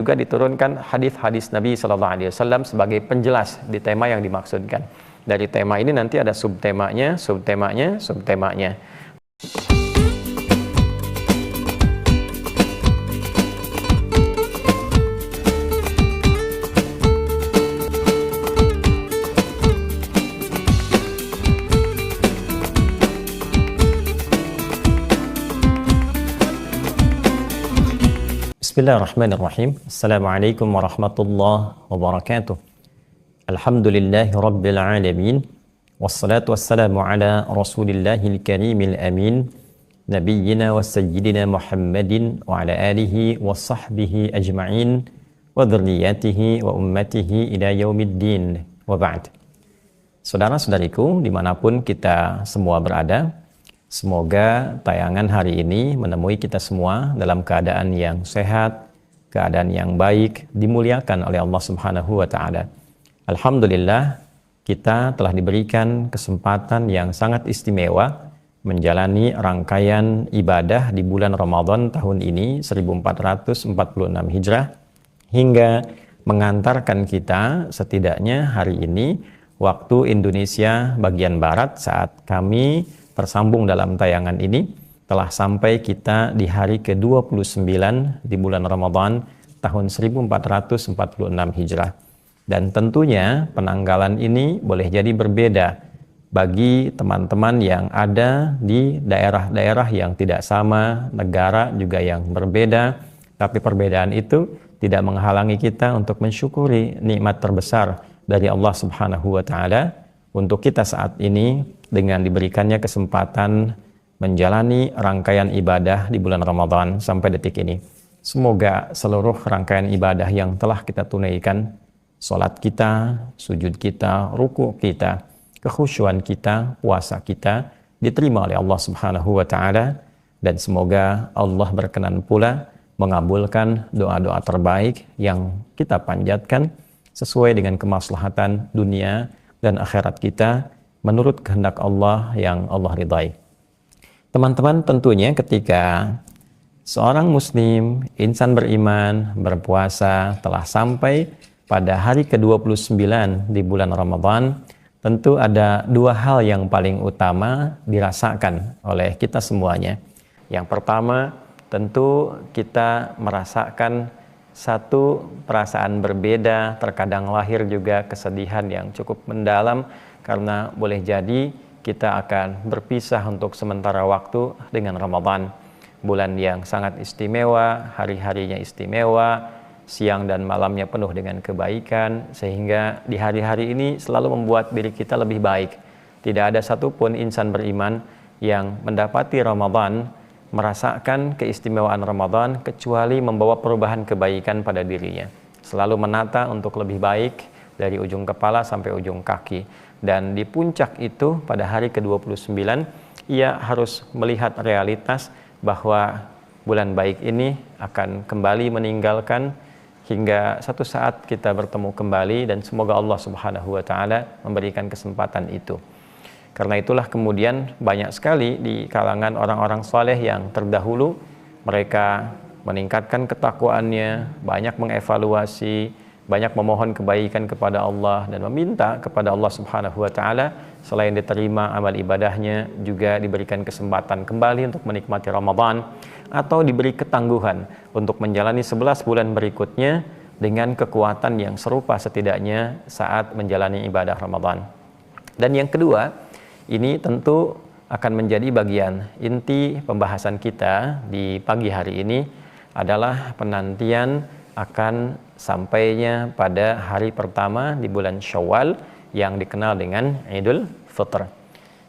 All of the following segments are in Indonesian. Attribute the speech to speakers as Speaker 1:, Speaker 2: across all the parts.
Speaker 1: juga diturunkan hadis-hadis Nabi Shallallahu Alaihi Wasallam sebagai penjelas di tema yang dimaksudkan. Dari tema ini nanti ada subtemanya, subtemanya, subtemanya. Bismillahirrahmanirrahim. Assalamualaikum warahmatullahi wabarakatuh. Alhamdulillahi rabbil alamin. Wassalatu wassalamu ala rasulillahil karimil amin. Nabiyyina wa sayyidina Muhammadin wa ala alihi wa sahbihi ajma'in wa dhurriyyatihi wa ummatihi ila yaumiddin wa ba'd. Saudara-saudariku dimanapun kita semua berada, semoga tayangan hari ini menemui kita semua dalam keadaan yang sehat, keadaan yang baik, dimuliakan oleh Allah Subhanahu wa Ta'ala. Alhamdulillah, kita telah diberikan kesempatan yang sangat istimewa menjalani rangkaian ibadah di bulan Ramadan tahun ini 1446 Hijrah hingga mengantarkan kita setidaknya hari ini waktu Indonesia bagian Barat saat kami tersambung dalam tayangan ini telah sampai kita di hari ke-29 di bulan Ramadan tahun 1446 Hijrah. Dan tentunya penanggalan ini boleh jadi berbeda bagi teman-teman yang ada di daerah-daerah yang tidak sama, negara juga yang berbeda, tapi perbedaan itu tidak menghalangi kita untuk mensyukuri nikmat terbesar dari Allah Subhanahu wa Ta'ala untuk kita saat ini dengan diberikannya kesempatan menjalani rangkaian ibadah di bulan Ramadan sampai detik ini. Semoga seluruh rangkaian ibadah yang telah kita tunaikan, sholat kita, sujud kita, ruku kita, kekhusyuan kita, puasa kita, diterima oleh Allah Subhanahu wa Ta'ala, dan semoga Allah berkenan pula mengabulkan doa-doa terbaik yang kita panjatkan sesuai dengan kemaslahatan dunia dan akhirat kita menurut kehendak Allah yang Allah ridai. Teman-teman, tentunya ketika seorang muslim, insan beriman, berpuasa telah sampai pada hari ke-29 di bulan Ramadan, tentu ada dua hal yang paling utama dirasakan oleh kita semuanya. Yang pertama, tentu kita merasakan satu perasaan berbeda, terkadang lahir juga kesedihan yang cukup mendalam karena boleh jadi kita akan berpisah untuk sementara waktu dengan Ramadan, bulan yang sangat istimewa, hari-harinya istimewa, siang dan malamnya penuh dengan kebaikan, sehingga di hari-hari ini selalu membuat diri kita lebih baik. Tidak ada satupun insan beriman yang mendapati Ramadan, merasakan keistimewaan Ramadan kecuali membawa perubahan kebaikan pada dirinya. Selalu menata untuk lebih baik dari ujung kepala sampai ujung kaki. Dan di puncak itu pada hari ke-29 ia harus melihat realitas bahwa bulan baik ini akan kembali meninggalkan hingga satu saat kita bertemu kembali, dan semoga Allah Subhanahu wa Ta'ala memberikan kesempatan itu. Karena itulah kemudian banyak sekali di kalangan orang-orang saleh yang terdahulu, mereka meningkatkan ketakwaannya, banyak mengevaluasi, banyak memohon kebaikan kepada Allah dan meminta kepada Allah Subhanahu wa Ta'ala selain diterima amal ibadahnya juga diberikan kesempatan kembali untuk menikmati Ramadan atau diberi ketangguhan untuk menjalani 11 bulan berikutnya dengan kekuatan yang serupa setidaknya saat menjalani ibadah Ramadan. Dan yang kedua, ini tentu akan menjadi bagian inti pembahasan kita di pagi hari ini adalah penantian akan sampainya pada hari pertama di bulan Syawal yang dikenal dengan Idul Fitr.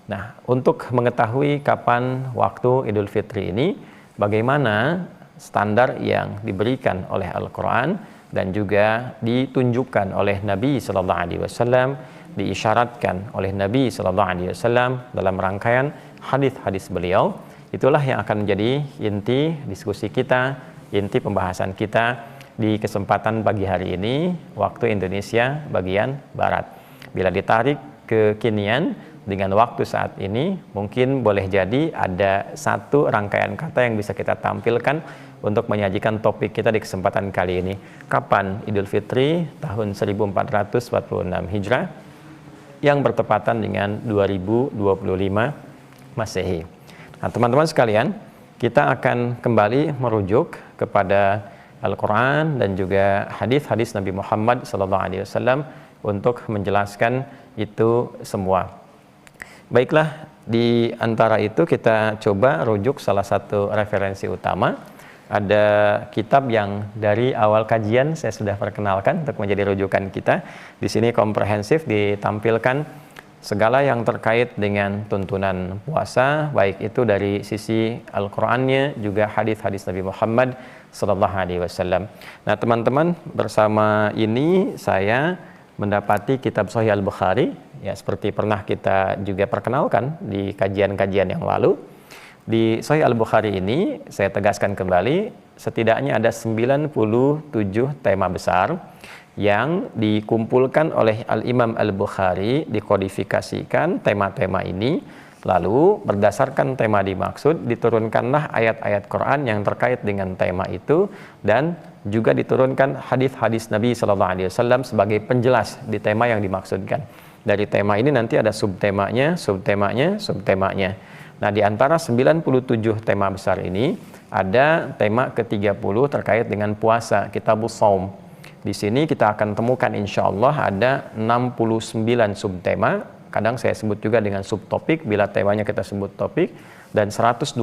Speaker 1: Nah, untuk mengetahui kapan waktu Idul Fitri ini, bagaimana standar yang diberikan oleh Al-Quran dan juga ditunjukkan oleh Nabi Sallallahu Alaihi Wasallam, diisyaratkan oleh Nabi Sallallahu Alaihi Wasallam dalam rangkaian hadis-hadis beliau, itulah yang akan menjadi inti diskusi kita, inti pembahasan kita di kesempatan pagi hari ini waktu Indonesia bagian Barat. Bila ditarik ke kinian dengan waktu saat ini, mungkin boleh jadi ada satu rangkaian kata yang bisa kita tampilkan untuk menyajikan topik kita di kesempatan kali ini. Kapan Idul Fitri tahun 1446 Hijrah yang bertepatan dengan 2025 Masehi. Nah, teman-teman sekalian, kita akan kembali merujuk kepada Al-Quran dan juga hadis-hadis Nabi Muhammad SAW untuk menjelaskan itu semua. Baiklah, di antara itu kita coba rujuk salah satu referensi utama. Ada kitab yang dari awal kajian saya sudah perkenalkan untuk menjadi rujukan kita. Di sini komprehensif ditampilkan segala yang terkait dengan tuntunan puasa, baik itu dari sisi Al-Qur'annya juga hadis-hadis Nabi Muhammad SAW. Nah, teman-teman, bersama ini saya mendapati kitab Sahih Al-Bukhari, ya seperti pernah kita juga perkenalkan di kajian-kajian yang lalu. Di Sahih Al-Bukhari ini saya tegaskan kembali, setidaknya ada 97 tema besar yang dikumpulkan oleh Al-Imam Al-Bukhari, dikodifikasikan tema-tema ini, lalu berdasarkan tema dimaksud diturunkanlah ayat-ayat Quran yang terkait dengan tema itu, dan juga diturunkan hadis-hadis Nabi SAW sebagai penjelas di tema yang dimaksudkan. Dari tema ini nanti ada subtemanya, subtemanya, subtemanya. Nah, di antara 97 tema besar ini ada tema ke-30 terkait dengan puasa, Kitabus Shaum. Di sini kita akan temukan insya Allah ada 69 subtema, kadang saya sebut juga dengan subtopik bila temanya kita sebut topik, dan 121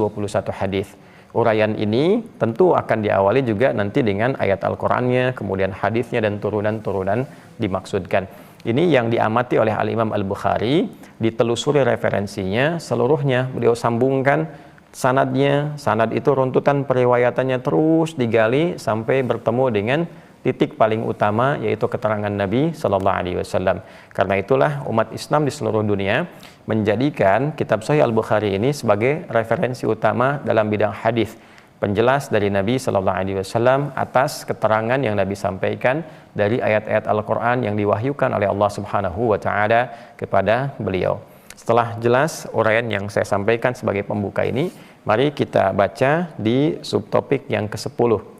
Speaker 1: hadis. Uraian ini tentu akan diawali juga nanti dengan ayat Al-Qur'annya, kemudian hadisnya dan turunan-turunan dimaksudkan. Ini yang diamati oleh Al-Imam Al-Bukhari, ditelusuri referensinya seluruhnya, beliau sambungkan sanadnya, sanad itu runtutan periwayatannya terus digali sampai bertemu dengan titik paling utama, yaitu keterangan Nabi SAW. Karena itulah umat Islam di seluruh dunia menjadikan kitab Sahih Al-Bukhari ini sebagai referensi utama dalam bidang hadis, penjelas dari Nabi SAW atas keterangan yang Nabi sampaikan dari ayat-ayat Al-Quran yang diwahyukan oleh Allah Subhanahu wa Ta'ala kepada beliau. Setelah jelas uraian yang saya sampaikan sebagai pembuka ini, mari kita baca di subtopik yang ke-10.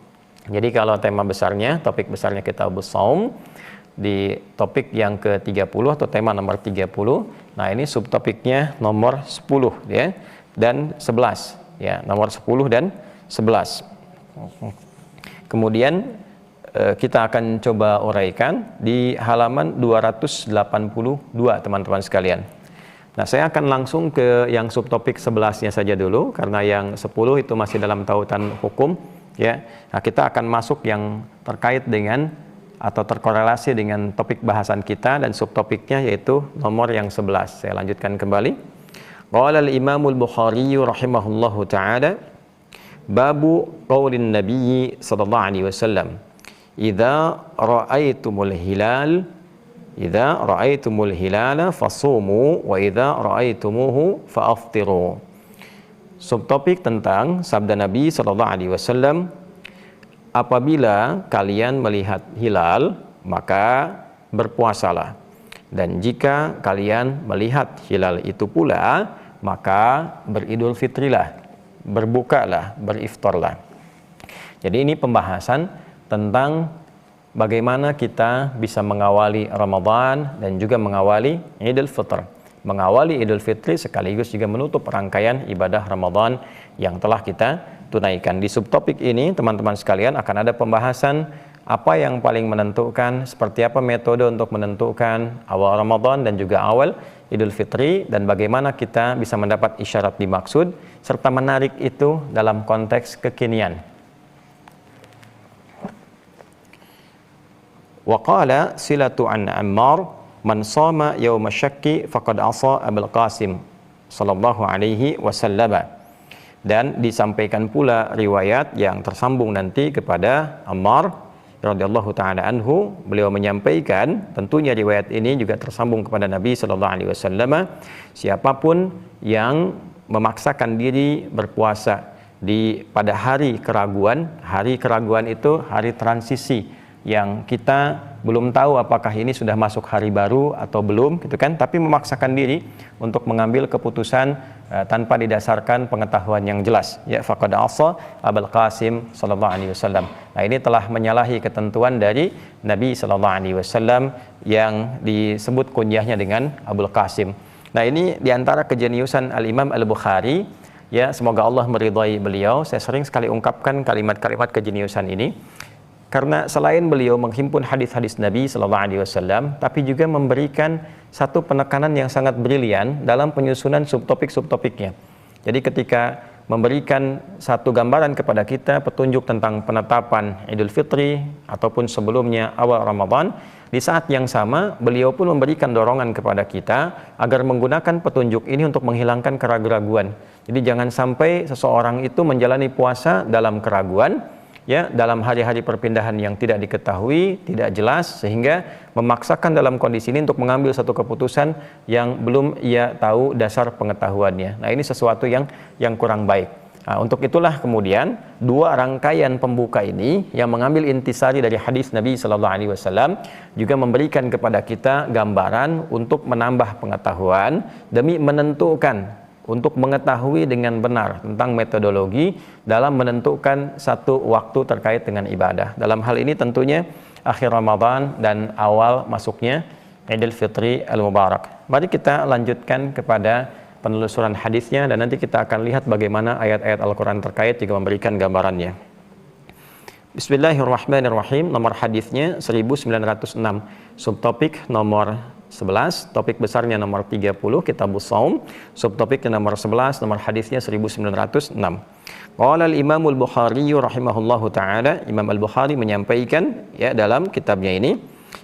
Speaker 1: Jadi kalau tema besarnya, topik besarnya Kitabus Shaum, di topik yang ke-30 atau tema nomor 30, nah ini subtopiknya nomor 10 ya, dan 11 ya, nomor 10 dan 11. Kemudian kita akan coba uraikan di halaman 282 teman-teman sekalian. Nah, saya akan langsung ke yang subtopik 11-nya saja dulu, karena yang 10 itu masih dalam tautan hukum. Ya, nah kita akan masuk yang terkait dengan atau terkorelasi dengan topik bahasan kita dan subtopiknya, yaitu nomor yang 11. Saya lanjutkan kembali. Qala al-Imam al-Bukhari rahimahullahu taala, babu qaulin Nabi sallallahu alaihi wasallam, idza ra'aitumul hilala fasumu wa idza ra'aitumuhu fa'aftiru. Subtopik tentang sabda Nabi SAW, apabila kalian melihat hilal maka berpuasalah, dan jika kalian melihat hilal itu pula maka beridul fitrilah, berbukalah, beriftarlah. Jadi ini pembahasan tentang bagaimana kita bisa mengawali Ramadan dan juga mengawali Idul Fitr. Mengawali Idul Fitri sekaligus juga menutup rangkaian ibadah Ramadan yang telah kita tunaikan. Di subtopik ini teman-teman sekalian akan ada pembahasan apa yang paling menentukan, seperti apa metode untuk menentukan awal Ramadan dan juga awal Idul Fitri, dan bagaimana kita bisa mendapat isyarat dimaksud serta menarik itu dalam konteks kekinian. Wa qala silatu an Ammar, man shoma yauma syakki faqad asa Abul Qasim sallallahu alaihi wasallam. Dan disampaikan pula riwayat yang tersambung nanti kepada Ammar radhiyallahu taala anhu, beliau menyampaikan, tentunya riwayat ini juga tersambung kepada Nabi sallallahu alaihi wasallam, siapapun yang memaksakan diri berpuasa pada hari keraguan itu hari transisi yang kita belum tahu apakah ini sudah masuk hari baru atau belum gitu kan, tapi memaksakan diri untuk mengambil keputusan tanpa didasarkan pengetahuan yang jelas. Ya, faqad asa Abul Qasim sallallahu alaihi wasallam. Nah, ini telah menyalahi ketentuan dari Nabi sallallahu alaihi wasallam yang disebut kunyahnya dengan Abul Qasim. Nah, ini diantara kejeniusan Al-Imam Al-Bukhari. Ya, semoga Allah meridhai beliau. Saya sering sekali ungkapkan kalimat-kalimat kejeniusan ini karena selain beliau menghimpun hadis-hadis Nabi sallallahu alaihi wasallam, tapi juga memberikan satu penekanan yang sangat brilian dalam penyusunan subtopik-subtopiknya. Jadi ketika memberikan satu gambaran kepada kita petunjuk tentang penetapan Idul Fitri ataupun sebelumnya awal Ramadan, di saat yang sama beliau pun memberikan dorongan kepada kita agar menggunakan petunjuk ini untuk menghilangkan keraguan-keraguan. Jadi jangan sampai seseorang itu menjalani puasa dalam keraguan, ya, dalam hari-hari perpindahan yang tidak diketahui, tidak jelas, sehingga memaksakan dalam kondisi ini untuk mengambil satu keputusan yang belum ia tahu dasar pengetahuannya. Nah, ini sesuatu yang kurang baik. Nah, untuk itulah kemudian dua rangkaian pembuka ini yang mengambil intisari dari hadis Nabi Sallallahu Alaihi Wasallam juga memberikan kepada kita gambaran untuk menambah pengetahuan demi menentukan, untuk mengetahui dengan benar tentang metodologi dalam menentukan satu waktu terkait dengan ibadah. Dalam hal ini tentunya akhir Ramadan dan awal masuknya Idul Fitri Al-Mubarak. Mari kita lanjutkan kepada penelusuran hadisnya dan nanti kita akan lihat bagaimana ayat-ayat Al-Quran terkait juga memberikan gambarannya. Bismillahirrahmanirrahim. Nomor hadisnya 1906, subtopik nomor 11, topik besarnya nomor 30, Kitabus Shaum, subtopiknya nomor 11, nomor hadisnya 1906. Qala al-Imam al-Bukhari rahimahullahu taala, Imam Al-Bukhari menyampaikan ya dalam kitabnya ini,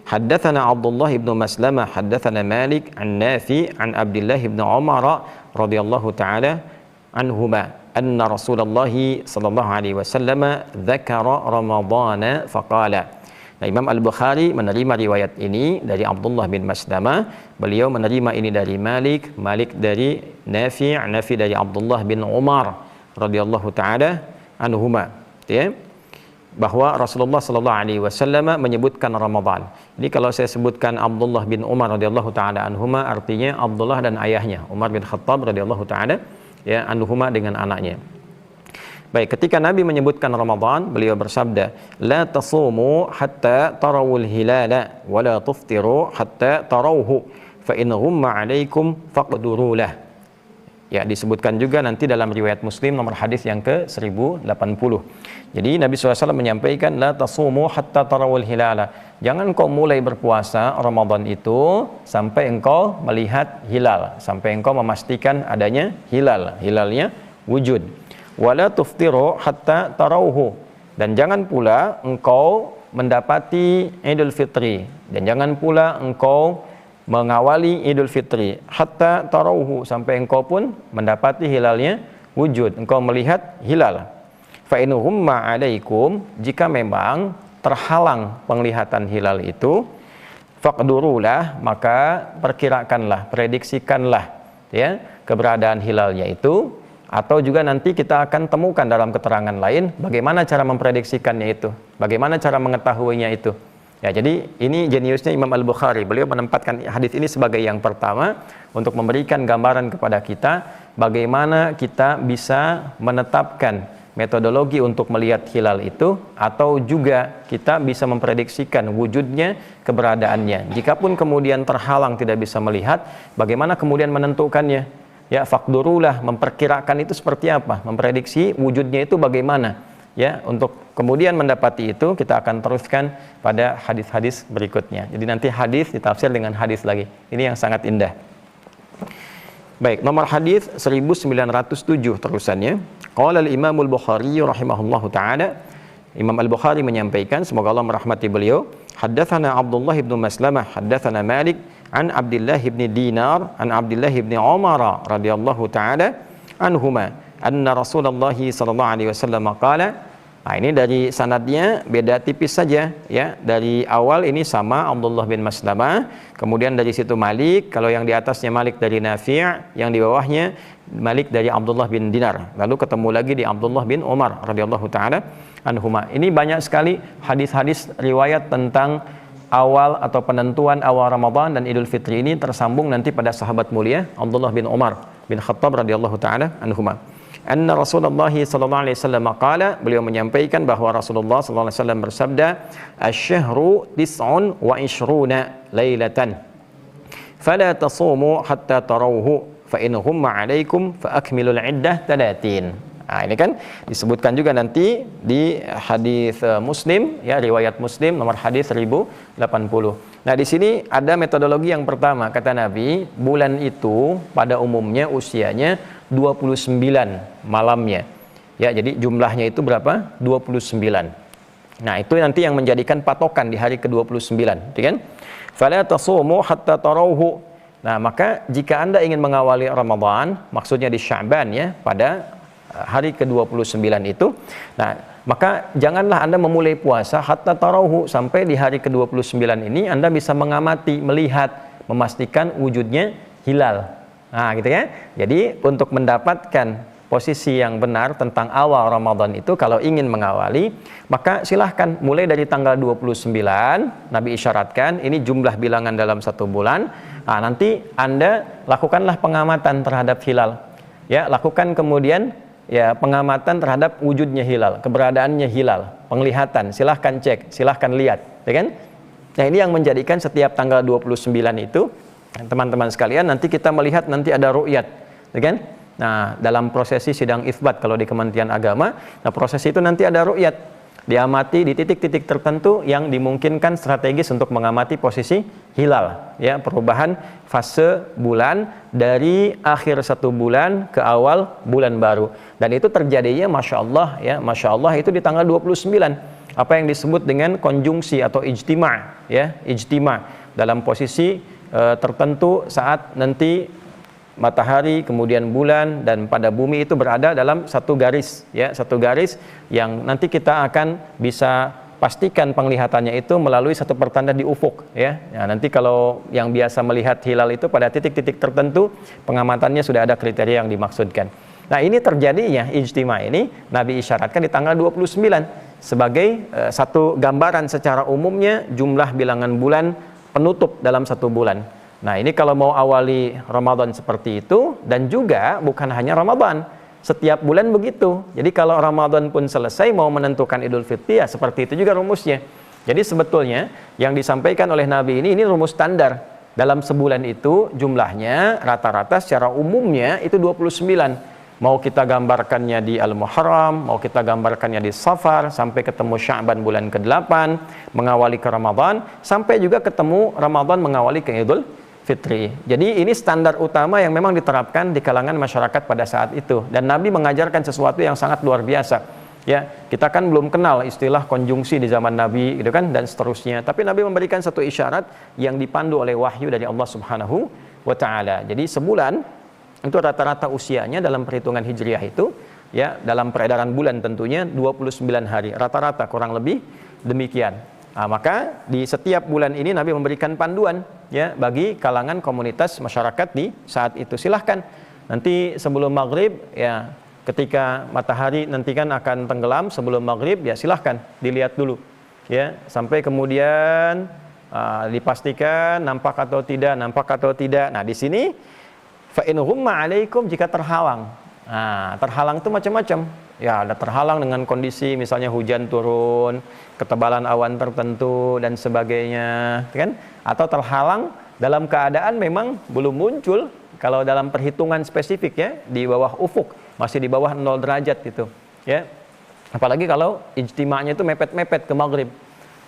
Speaker 1: haddatsana Abdullah ibn Maslamah haddatsana Malik an Nafi an Abdullah ibn Umar radhiyallahu taala anhuma anna Rasulullah sallallahu alaihi wasallam dzakara Ramadhana faqala. Nah, Imam Al-Bukhari menerima riwayat ini dari Abdullah bin Maslamah, beliau menerima ini dari Malik, Malik dari Nafi', Nafi' dari Abdullah bin Umar radhiyallahu taala anhuma, ya, bahwa Rasulullah sallallahu alaihi wasallam menyebutkan Ramadan. Jadi kalau saya sebutkan Abdullah bin Umar radhiyallahu taala anhuma, artinya Abdullah dan ayahnya Umar bin Khattab radhiyallahu taala ya anhuma dengan anaknya. Baik, ketika Nabi menyebutkan Ramadan, beliau bersabda, la tasumu hatta tarawul hilala wa la tuftiru hatta tarawhu fa in ghumma alaikum faqduru lah. Ya, disebutkan juga nanti dalam riwayat Muslim nomor hadis yang ke-1080. Jadi Nabi SAW menyampaikan, la tasumu hatta tarawul hilala. Jangan kau mulai berpuasa Ramadan itu sampai engkau melihat hilal, sampai engkau memastikan adanya hilal, hilalnya wujud. Wala tuftiru hatta tarawhu, dan jangan pula engkau mendapati Idul Fitri, dan jangan pula engkau mengawali Idul Fitri hatta tarawhu, sampai engkau pun mendapati hilalnya wujud, engkau melihat hilal. Fa in humma alaikum, jika memang terhalang penglihatan hilal itu, faqdurulah, maka perkirakanlah, prediksikanlah ya keberadaan hilalnya itu. Atau juga nanti kita akan temukan dalam keterangan lain bagaimana cara memprediksikannya itu, bagaimana cara mengetahuinya itu. Ya, jadi ini jeniusnya Imam Al-Bukhari. Beliau menempatkan hadis ini sebagai yang pertama untuk memberikan gambaran kepada kita bagaimana kita bisa menetapkan metodologi untuk melihat hilal itu, atau juga kita bisa memprediksikan wujudnya, keberadaannya. Jikapun kemudian terhalang tidak bisa melihat, bagaimana kemudian menentukannya? Ya, faqdurulah, memperkirakan itu seperti apa, memprediksi wujudnya itu bagaimana. Ya, untuk kemudian mendapati itu kita akan teruskan pada hadis-hadis berikutnya. Jadi nanti hadis ditafsir dengan hadis lagi. Ini yang sangat indah. Baik, nomor hadis 1907 terusannya. Qala al-Imam Al-Bukhari rahimahullahu taala, Imam Al-Bukhari menyampaikan, semoga Allah merahmati beliau, haddatsana Abdullah bin Maslamah haddatsana Malik an Abdullah bin Dinar an Abdullah bin Umar radhiyallahu taala anhuma anna Rasulullah sallallahu alaihi wasallam qala. Nah, ini dari sanadnya beda tipis saja ya. Dari awal ini sama Abdullah bin Maslamah, kemudian dari situ Malik, kalau yang di atasnya Malik dari Nafi', yang di bawahnya Malik dari Abdullah bin Dinar. Lalu ketemu lagi di Abdullah bin Umar radhiyallahu taala anhuma. Ini banyak sekali hadis-hadis riwayat tentang awal atau penentuan awal Ramadan dan Idul Fitri ini tersambung nanti pada sahabat mulia Abdullah bin Umar bin Khattab radhiyallahu taala anhuma. Anna Rasulullah sallallahu alaihi wasallam qala, beliau menyampaikan bahwa Rasulullah sallallahu alaihi wasallam bersabda, asy-syahru tis'un wa ishruna lailatan fala tasumu hatta tarawhu fa in humma 'alaikum fa akmilul 'iddah 30. Nah, ini kan disebutkan juga nanti di hadis Muslim, ya, riwayat Muslim nomor hadis 1080. Nah, di sini ada metodologi yang pertama, kata Nabi, bulan itu pada umumnya usianya 29 malamnya. Ya, jadi jumlahnya itu berapa? 29. Nah, itu nanti yang menjadikan patokan di hari ke-29, gitu kan? Fala tasumu hatta tarawhu. Nah, maka jika Anda ingin mengawali Ramadan, maksudnya di Sya'ban, ya, pada hari ke-29 itu, nah, maka janganlah Anda memulai puasa hatta tarawhu, sampai di hari ke-29 ini Anda bisa mengamati, melihat, memastikan wujudnya hilal. Nah, gitu ya. Jadi untuk mendapatkan posisi yang benar tentang awal Ramadan itu, kalau ingin mengawali, maka silahkan mulai dari tanggal 29, Nabi isyaratkan ini jumlah bilangan dalam satu bulan. Nah, nanti Anda lakukanlah pengamatan terhadap hilal. Ya, lakukan kemudian ya pengamatan terhadap wujudnya hilal, keberadaannya hilal, penglihatan, silahkan cek, silahkan lihat, ya kan? Nah, ini yang menjadikan setiap tanggal 29 itu, teman-teman sekalian, nanti kita melihat nanti ada ru'yat, ya kan? Nah, dalam prosesi sidang itsbat kalau di Kementerian Agama, nah prosesi itu nanti ada ru'yat, diamati di titik-titik tertentu yang dimungkinkan strategis untuk mengamati posisi hilal, ya, perubahan fase bulan dari akhir satu bulan ke awal bulan baru. Dan itu terjadinya Masya Allah, ya, Masya Allah itu di tanggal 29, apa yang disebut dengan konjungsi atau ijtima', ya, ijtima' dalam posisi tertentu saat nanti matahari, kemudian bulan, dan pada bumi itu berada dalam satu garis, ya, satu garis yang nanti kita akan bisa pastikan penglihatannya itu melalui satu pertanda di ufuk, ya. Nah, nanti kalau yang biasa melihat hilal itu pada titik-titik tertentu, pengamatannya sudah ada kriteria yang dimaksudkan. Nah, ini terjadinya ijtima ini Nabi isyaratkan di tanggal 29 sebagai satu gambaran secara umumnya jumlah bilangan bulan penutup dalam satu bulan. Nah, ini kalau mau awali Ramadan seperti itu, dan juga bukan hanya Ramadan, setiap bulan begitu. Jadi kalau Ramadan pun selesai mau menentukan Idul Fitri, ya seperti itu juga rumusnya. Jadi sebetulnya yang disampaikan oleh Nabi ini rumus standar. Dalam sebulan itu jumlahnya rata-rata secara umumnya itu 29. Mau kita gambarkannya di Al-Muharram, mau kita gambarkannya di Safar, sampai ketemu Sya'ban bulan ke-8, mengawali ke Ramadan, sampai juga ketemu Ramadan mengawali ke Idul Fitri. Jadi ini standar utama yang memang diterapkan di kalangan masyarakat pada saat itu. Dan Nabi mengajarkan sesuatu yang sangat luar biasa. Ya, kita kan belum kenal istilah konjungsi di zaman Nabi, gitu kan, dan seterusnya. Tapi Nabi memberikan satu isyarat yang dipandu oleh wahyu dari Allah Subhanahu wa Ta'ala. Jadi sebulan itu rata-rata usianya dalam perhitungan hijriah itu, ya, dalam peredaran bulan tentunya 29 hari, rata-rata kurang lebih demikian. Nah, maka di setiap bulan ini Nabi memberikan panduan, ya, bagi kalangan komunitas masyarakat di saat itu. Silahkan nanti sebelum maghrib, ya, ketika matahari nanti kan akan tenggelam sebelum maghrib, ya silahkan dilihat dulu, ya, sampai kemudian dipastikan nampak atau tidak, nampak atau tidak. Nah, di sini fa in humma 'alaikum, jika terhalang. Nah, terhalang itu macam-macam. Ya, ada terhalang dengan kondisi misalnya hujan turun, ketebalan awan tertentu dan sebagainya, kan? Atau terhalang dalam keadaan memang belum muncul, kalau dalam perhitungan spesifik, ya, di bawah ufuk, masih di bawah 0 derajat gitu, ya. Apalagi kalau ijtima'nya itu mepet-mepet ke maghrib.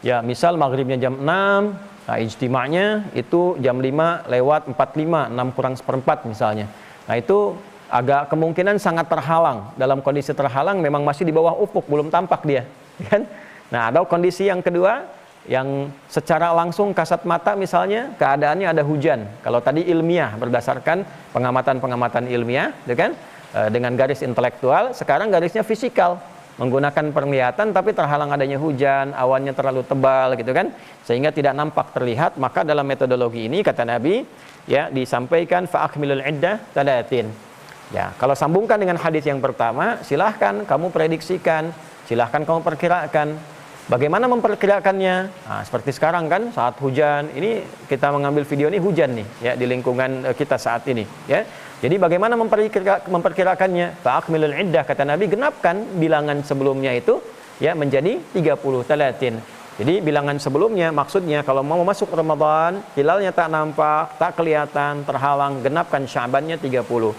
Speaker 1: Ya, misal maghribnya jam 6, nah, ijtima'nya itu jam 5 lewat 45, 6 kurang seperempat misalnya. Nah, itu agak kemungkinan sangat terhalang. Dalam kondisi terhalang memang masih di bawah ufuk, belum tampak dia, kan? Nah, ada kondisi yang kedua yang secara langsung kasat mata misalnya keadaannya ada hujan. Kalau tadi ilmiah berdasarkan pengamatan-pengamatan ilmiah, kan? Dengan garis intelektual, sekarang garisnya fisikal. Menggunakan penglihatan tapi terhalang adanya hujan, awannya terlalu tebal, gitu kan, sehingga tidak nampak terlihat. Maka dalam metodologi ini kata Nabi, ya, disampaikan fa akmilul iddah 30. Ya, kalau sambungkan dengan hadis yang pertama, silahkan kamu prediksikan, silahkan kamu perkirakan. Bagaimana memperkirakannya? Nah, seperti sekarang kan saat hujan, ini kita mengambil video ini hujan nih, ya, di lingkungan kita saat ini, ya. Jadi bagaimana memperkirakannya? Fa'akmilul iddah, kata Nabi, genapkan bilangan sebelumnya itu ya menjadi 30 talatin. Jadi bilangan sebelumnya maksudnya kalau mau masuk Ramadan, hilalnya tak nampak, tak kelihatan, terhalang, genapkan Sya'bannya 30.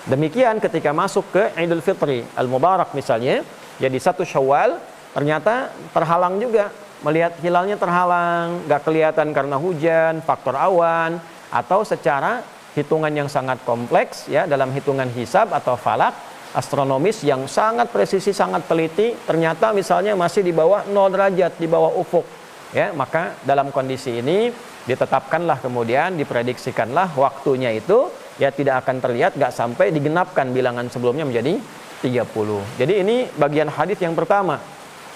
Speaker 1: Demikian ketika masuk ke Idul Fitri Al-Mubarak misalnya, jadi 1 Syawal ternyata terhalang juga, melihat hilalnya terhalang, gak kelihatan karena hujan, faktor awan, atau secara hitungan yang sangat kompleks ya, dalam hitungan hisab atau falak astronomis yang sangat presisi, sangat teliti, ternyata misalnya masih di bawah 0 derajat, di bawah ufuk ya, maka dalam kondisi ini ditetapkanlah, kemudian diprediksikanlah waktunya itu ya tidak akan terlihat, gak sampai digenapkan bilangan sebelumnya menjadi 30. Jadi ini bagian hadis yang pertama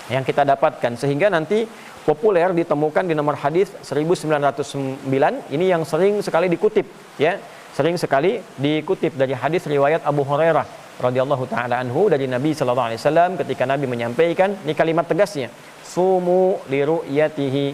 Speaker 1: yang kita dapatkan, sehingga nanti populer ditemukan di nomor hadis 1909. Ini yang sering sekali dikutip ya, sering sekali dikutip dari hadis riwayat Abu Hurairah radhiyallahu taala anhu dari Nabi sallallahu alaihi wasallam, ketika Nabi menyampaikan ini kalimat tegasnya, sumu li ru'yatihi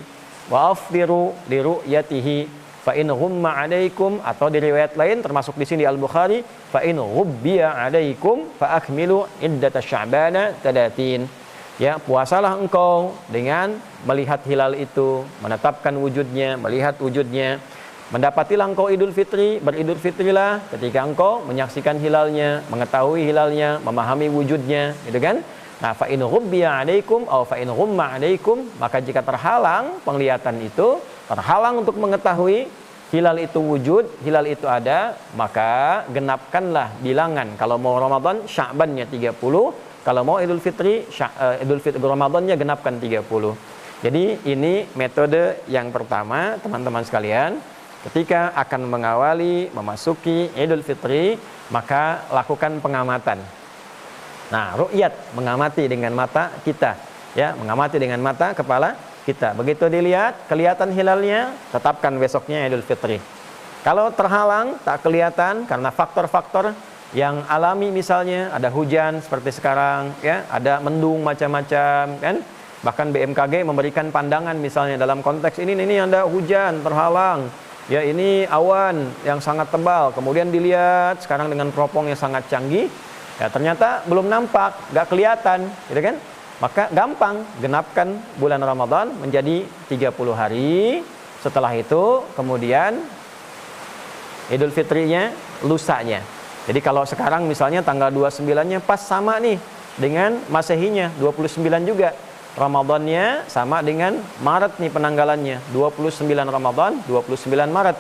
Speaker 1: wa afdiru li ru'yatihi fa in ghumma 'alaikum, atau di riwayat lain termasuk di sini Al-Bukhari, fa in ghubbiya 'alaikum fa akmilu iddata sya'bana 30. Ya, puasalah engkau dengan melihat hilal itu, menetapkan wujudnya, melihat wujudnya. Mendapatilah engkau Idul Fitri, beridul fitrilah ketika engkau menyaksikan hilalnya, mengetahui hilalnya, memahami wujudnya, gitu kan? Nah, fa in ghubbiya 'alaikum aw fa in ghumma 'alaikum, maka jika terhalang penglihatan itu, terhalang untuk mengetahui hilal itu wujud, hilal itu ada, maka genapkanlah bilangan. Kalau mau Ramadan, Sya'bannya 30. Kalau mau Idul Fitri Ramadannya genapkan 30. Jadi ini metode yang pertama, teman-teman sekalian. Ketika akan mengawali memasuki Idul Fitri, maka lakukan pengamatan. Nah, ru'yat, mengamati dengan mata kita, ya, mengamati dengan mata kepala kita. Begitu dilihat, kelihatan hilalnya, tetapkan besoknya Idul Fitri. Kalau terhalang, tak kelihatan karena faktor-faktor yang alami, misalnya ada hujan seperti sekarang ya, ada mendung macam-macam kan, bahkan BMKG memberikan pandangan misalnya dalam konteks ini ada hujan terhalang ya, ini awan yang sangat tebal, kemudian dilihat sekarang dengan teropong yang sangat canggih ya, ternyata belum nampak, gak kelihatan gitu kan, maka gampang genapkan bulan Ramadan menjadi 30 hari. Setelah itu kemudian Idul Fitrinya lusanya. Jadi kalau sekarang misalnya tanggal 29-nya pas sama nih dengan Masehinya, 29 juga. Ramadannya sama dengan Maret nih penanggalannya, 29 Ramadan, 29 Maret.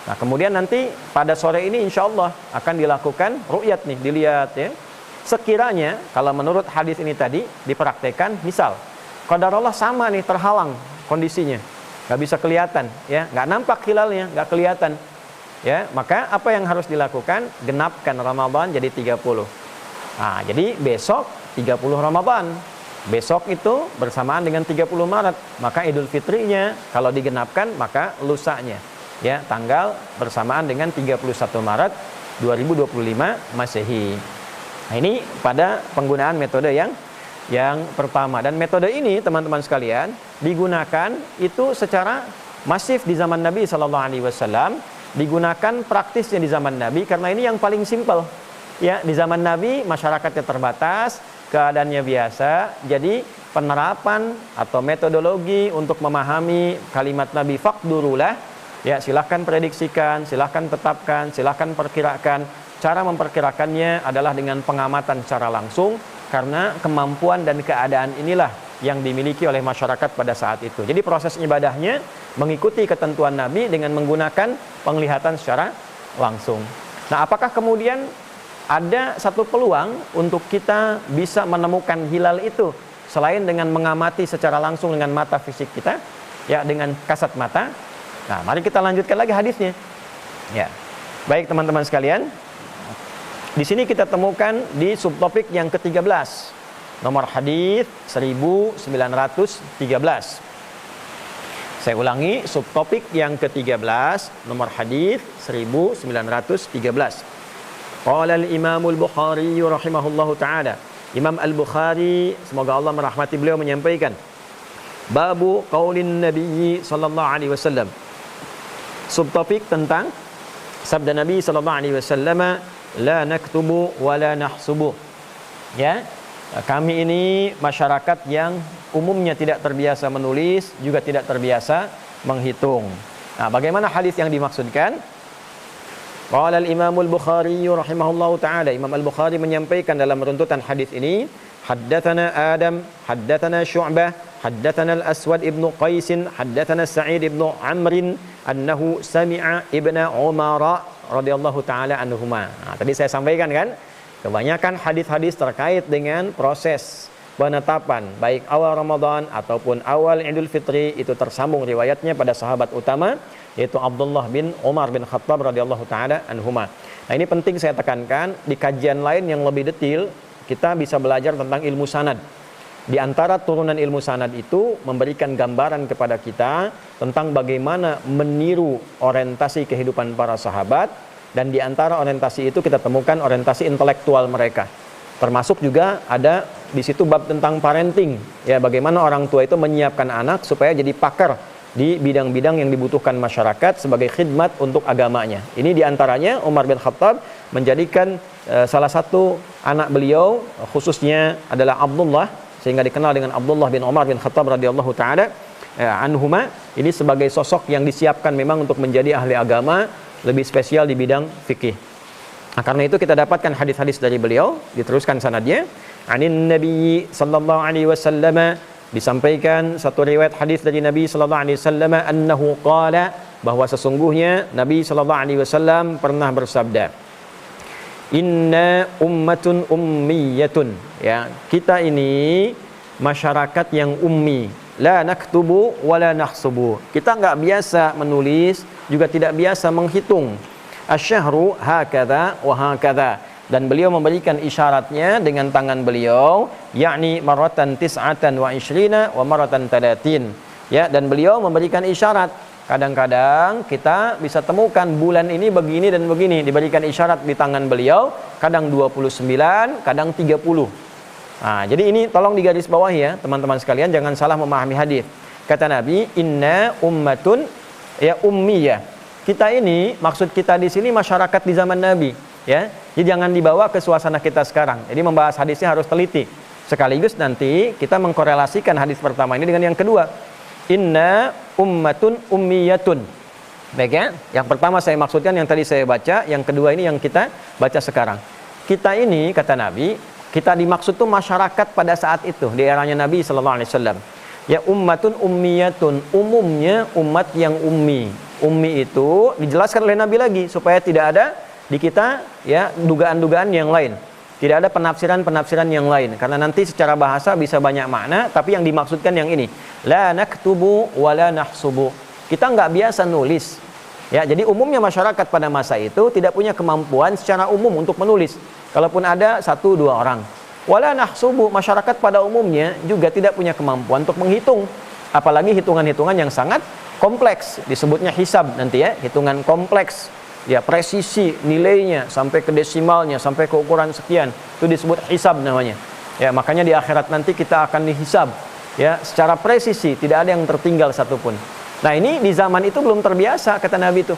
Speaker 1: Nah, kemudian nanti pada sore ini insya Allah akan dilakukan ru'yat nih, dilihat ya. Sekiranya kalau menurut hadis ini tadi dipraktekkan, misal qadarullah sama nih, terhalang kondisinya, nggak bisa kelihatan ya, nggak nampak hilalnya, nggak kelihatan. Ya, maka apa yang harus dilakukan? Genapkan Ramadan jadi 30. Nah, jadi besok 30 Ramadan. Besok itu bersamaan dengan 30 Maret. Maka Idul Fitrinya kalau digenapkan maka lusanya. Ya, tanggal bersamaan dengan 31 Maret 2025 Masehi. Nah, ini pada penggunaan metode yang pertama, dan metode ini teman-teman sekalian digunakan itu secara masif di zaman Nabi sallallahu alaihi wasallam. Digunakan praktisnya di zaman Nabi karena ini yang paling simpel. Ya, di zaman Nabi masyarakatnya terbatas, keadaannya biasa. Jadi penerapan atau metodologi untuk memahami kalimat Nabi faqdurulah, ya, silahkan prediksikan, silahkan tetapkan, silahkan perkirakan. Cara memperkirakannya adalah dengan pengamatan secara langsung, karena kemampuan dan keadaan inilah yang dimiliki oleh masyarakat pada saat itu. Jadi proses ibadahnya mengikuti ketentuan Nabi dengan menggunakan penglihatan secara langsung. Nah, apakah kemudian ada satu peluang untuk kita bisa menemukan hilal itu selain dengan mengamati secara langsung dengan mata fisik kita, ya, dengan kasat mata? Nah, mari kita lanjutkan lagi hadisnya. Ya. Baik teman-teman sekalian, di sini kita temukan di subtopik yang ke-13. Nomor hadis 1913. Saya ulangi, subtopik yang ke-13, nomor hadis 1913. Qala al-Imam al-Bukhari rahimahullahu taala. Imam Al-Bukhari, semoga Allah merahmati beliau, menyampaikan babu qaulin Nabi sallallahu alaihi wasallam. Subtopik tentang Sabda Nabi sallallahu alaihi wasallam, la naktubu wa la nahsubu. Ya, kami ini masyarakat yang umumnya tidak terbiasa menulis, juga tidak terbiasa menghitung. Nah, bagaimana hadis yang dimaksudkan? Qala al-Imam al-Bukhari rahimahullahu taala, Imam Al-Bukhari menyampaikan dalam runtutan hadis ini, haddatsana Adam, haddatsana Syu'bah, haddatsana Al-Aswad ibn Qais, haddatsana Sa'id ibn Amr annahu sami'a Ibnu Umar radhiyallahu taala anhuma. Nah, tadi saya sampaikan kan, kebanyakan hadis-hadis terkait dengan proses penetapan baik awal Ramadan ataupun awal Idul Fitri itu tersambung riwayatnya pada sahabat utama yaitu Abdullah bin Umar bin Khattab radhiyallahu taala anhuma. Nah, ini penting saya tekankan, di kajian lain yang lebih detail kita bisa belajar tentang ilmu sanad. Di antara turunan ilmu sanad itu memberikan gambaran kepada kita tentang bagaimana meniru orientasi kehidupan para sahabat, dan di antara orientasi itu kita temukan orientasi intelektual mereka. Termasuk juga ada di situ bab tentang parenting, ya, bagaimana orang tua itu menyiapkan anak supaya jadi pakar di bidang-bidang yang dibutuhkan masyarakat sebagai khidmat untuk agamanya. Ini diantaranya Umar bin Khattab menjadikan salah satu anak beliau khususnya adalah Abdullah, sehingga dikenal dengan Abdullah bin Umar bin Khattab radhiyallahu taala anhuma, ini sebagai sosok yang disiapkan memang untuk menjadi ahli agama, lebih spesial di bidang fikih. Nah, karena itu kita dapatkan hadis-hadis dari beliau, diteruskan sanadnya. Anin Nabi sallallahu alaihi wasallam, disampaikan satu riwayat hadis dari Nabi sallallahu alaihi wasallam, annahu qala, bahwa sesungguhnya Nabi sallallahu alaihi wasallam pernah bersabda, inna ummatun ummiyatun, ya, kita ini masyarakat yang ummi, la naktubu wa la nahsubu, kita enggak biasa menulis, juga tidak biasa menghitung. Asyahru hakadha wa hakadha, dan beliau memberikan isyaratnya dengan tangan beliau, yakni maratan tis'atan wa ishrina wa maratan talatin, ya, dan beliau memberikan isyarat. Kadang-kadang kita bisa temukan bulan ini begini dan begini, diberikan isyarat di tangan beliau, kadang 29, kadang 30. Nah, jadi ini tolong digaris bawahi ya teman-teman sekalian, jangan salah memahami hadis. Kata Nabi, inna ummatun ya ummiyah. Kita ini, maksud kita di sini masyarakat di zaman Nabi, ya. Jadi jangan dibawa ke suasana kita sekarang. Jadi membahas hadisnya harus teliti. Sekaligus nanti kita mengkorelasikan hadis pertama ini dengan yang kedua. Inna ummatun ummiyatun. Baik ya. Yang pertama saya maksudkan yang tadi saya baca, yang kedua ini yang kita baca sekarang. Kita ini, kata Nabi, kita dimaksud tuh masyarakat pada saat itu di eranya Nabi sallallahu alaihi wasallam. Ya ummatun ummiyatun, umumnya umat yang ummi. Ummi itu dijelaskan oleh Nabi lagi supaya tidak ada di kita ya dugaan-dugaan yang lain. Tidak ada penafsiran-penafsiran yang lain, karena nanti secara bahasa bisa banyak makna, tapi yang dimaksudkan yang ini. La naktubu wa la nahsubu. Kita enggak biasa nulis. Ya, jadi umumnya masyarakat pada masa itu tidak punya kemampuan secara umum untuk menulis. Kalaupun ada 1-2 orang. Wala nahsubu, masyarakat pada umumnya juga tidak punya kemampuan untuk menghitung. Apalagi hitungan-hitungan yang sangat kompleks, disebutnya hisab nanti ya, hitungan kompleks. Ya, presisi nilainya sampai ke desimalnya, sampai ke ukuran sekian, itu disebut hisab namanya. Ya, makanya di akhirat nanti kita akan dihisab ya secara presisi, tidak ada yang tertinggal satupun. Nah, ini di zaman itu belum terbiasa, kata Nabi itu.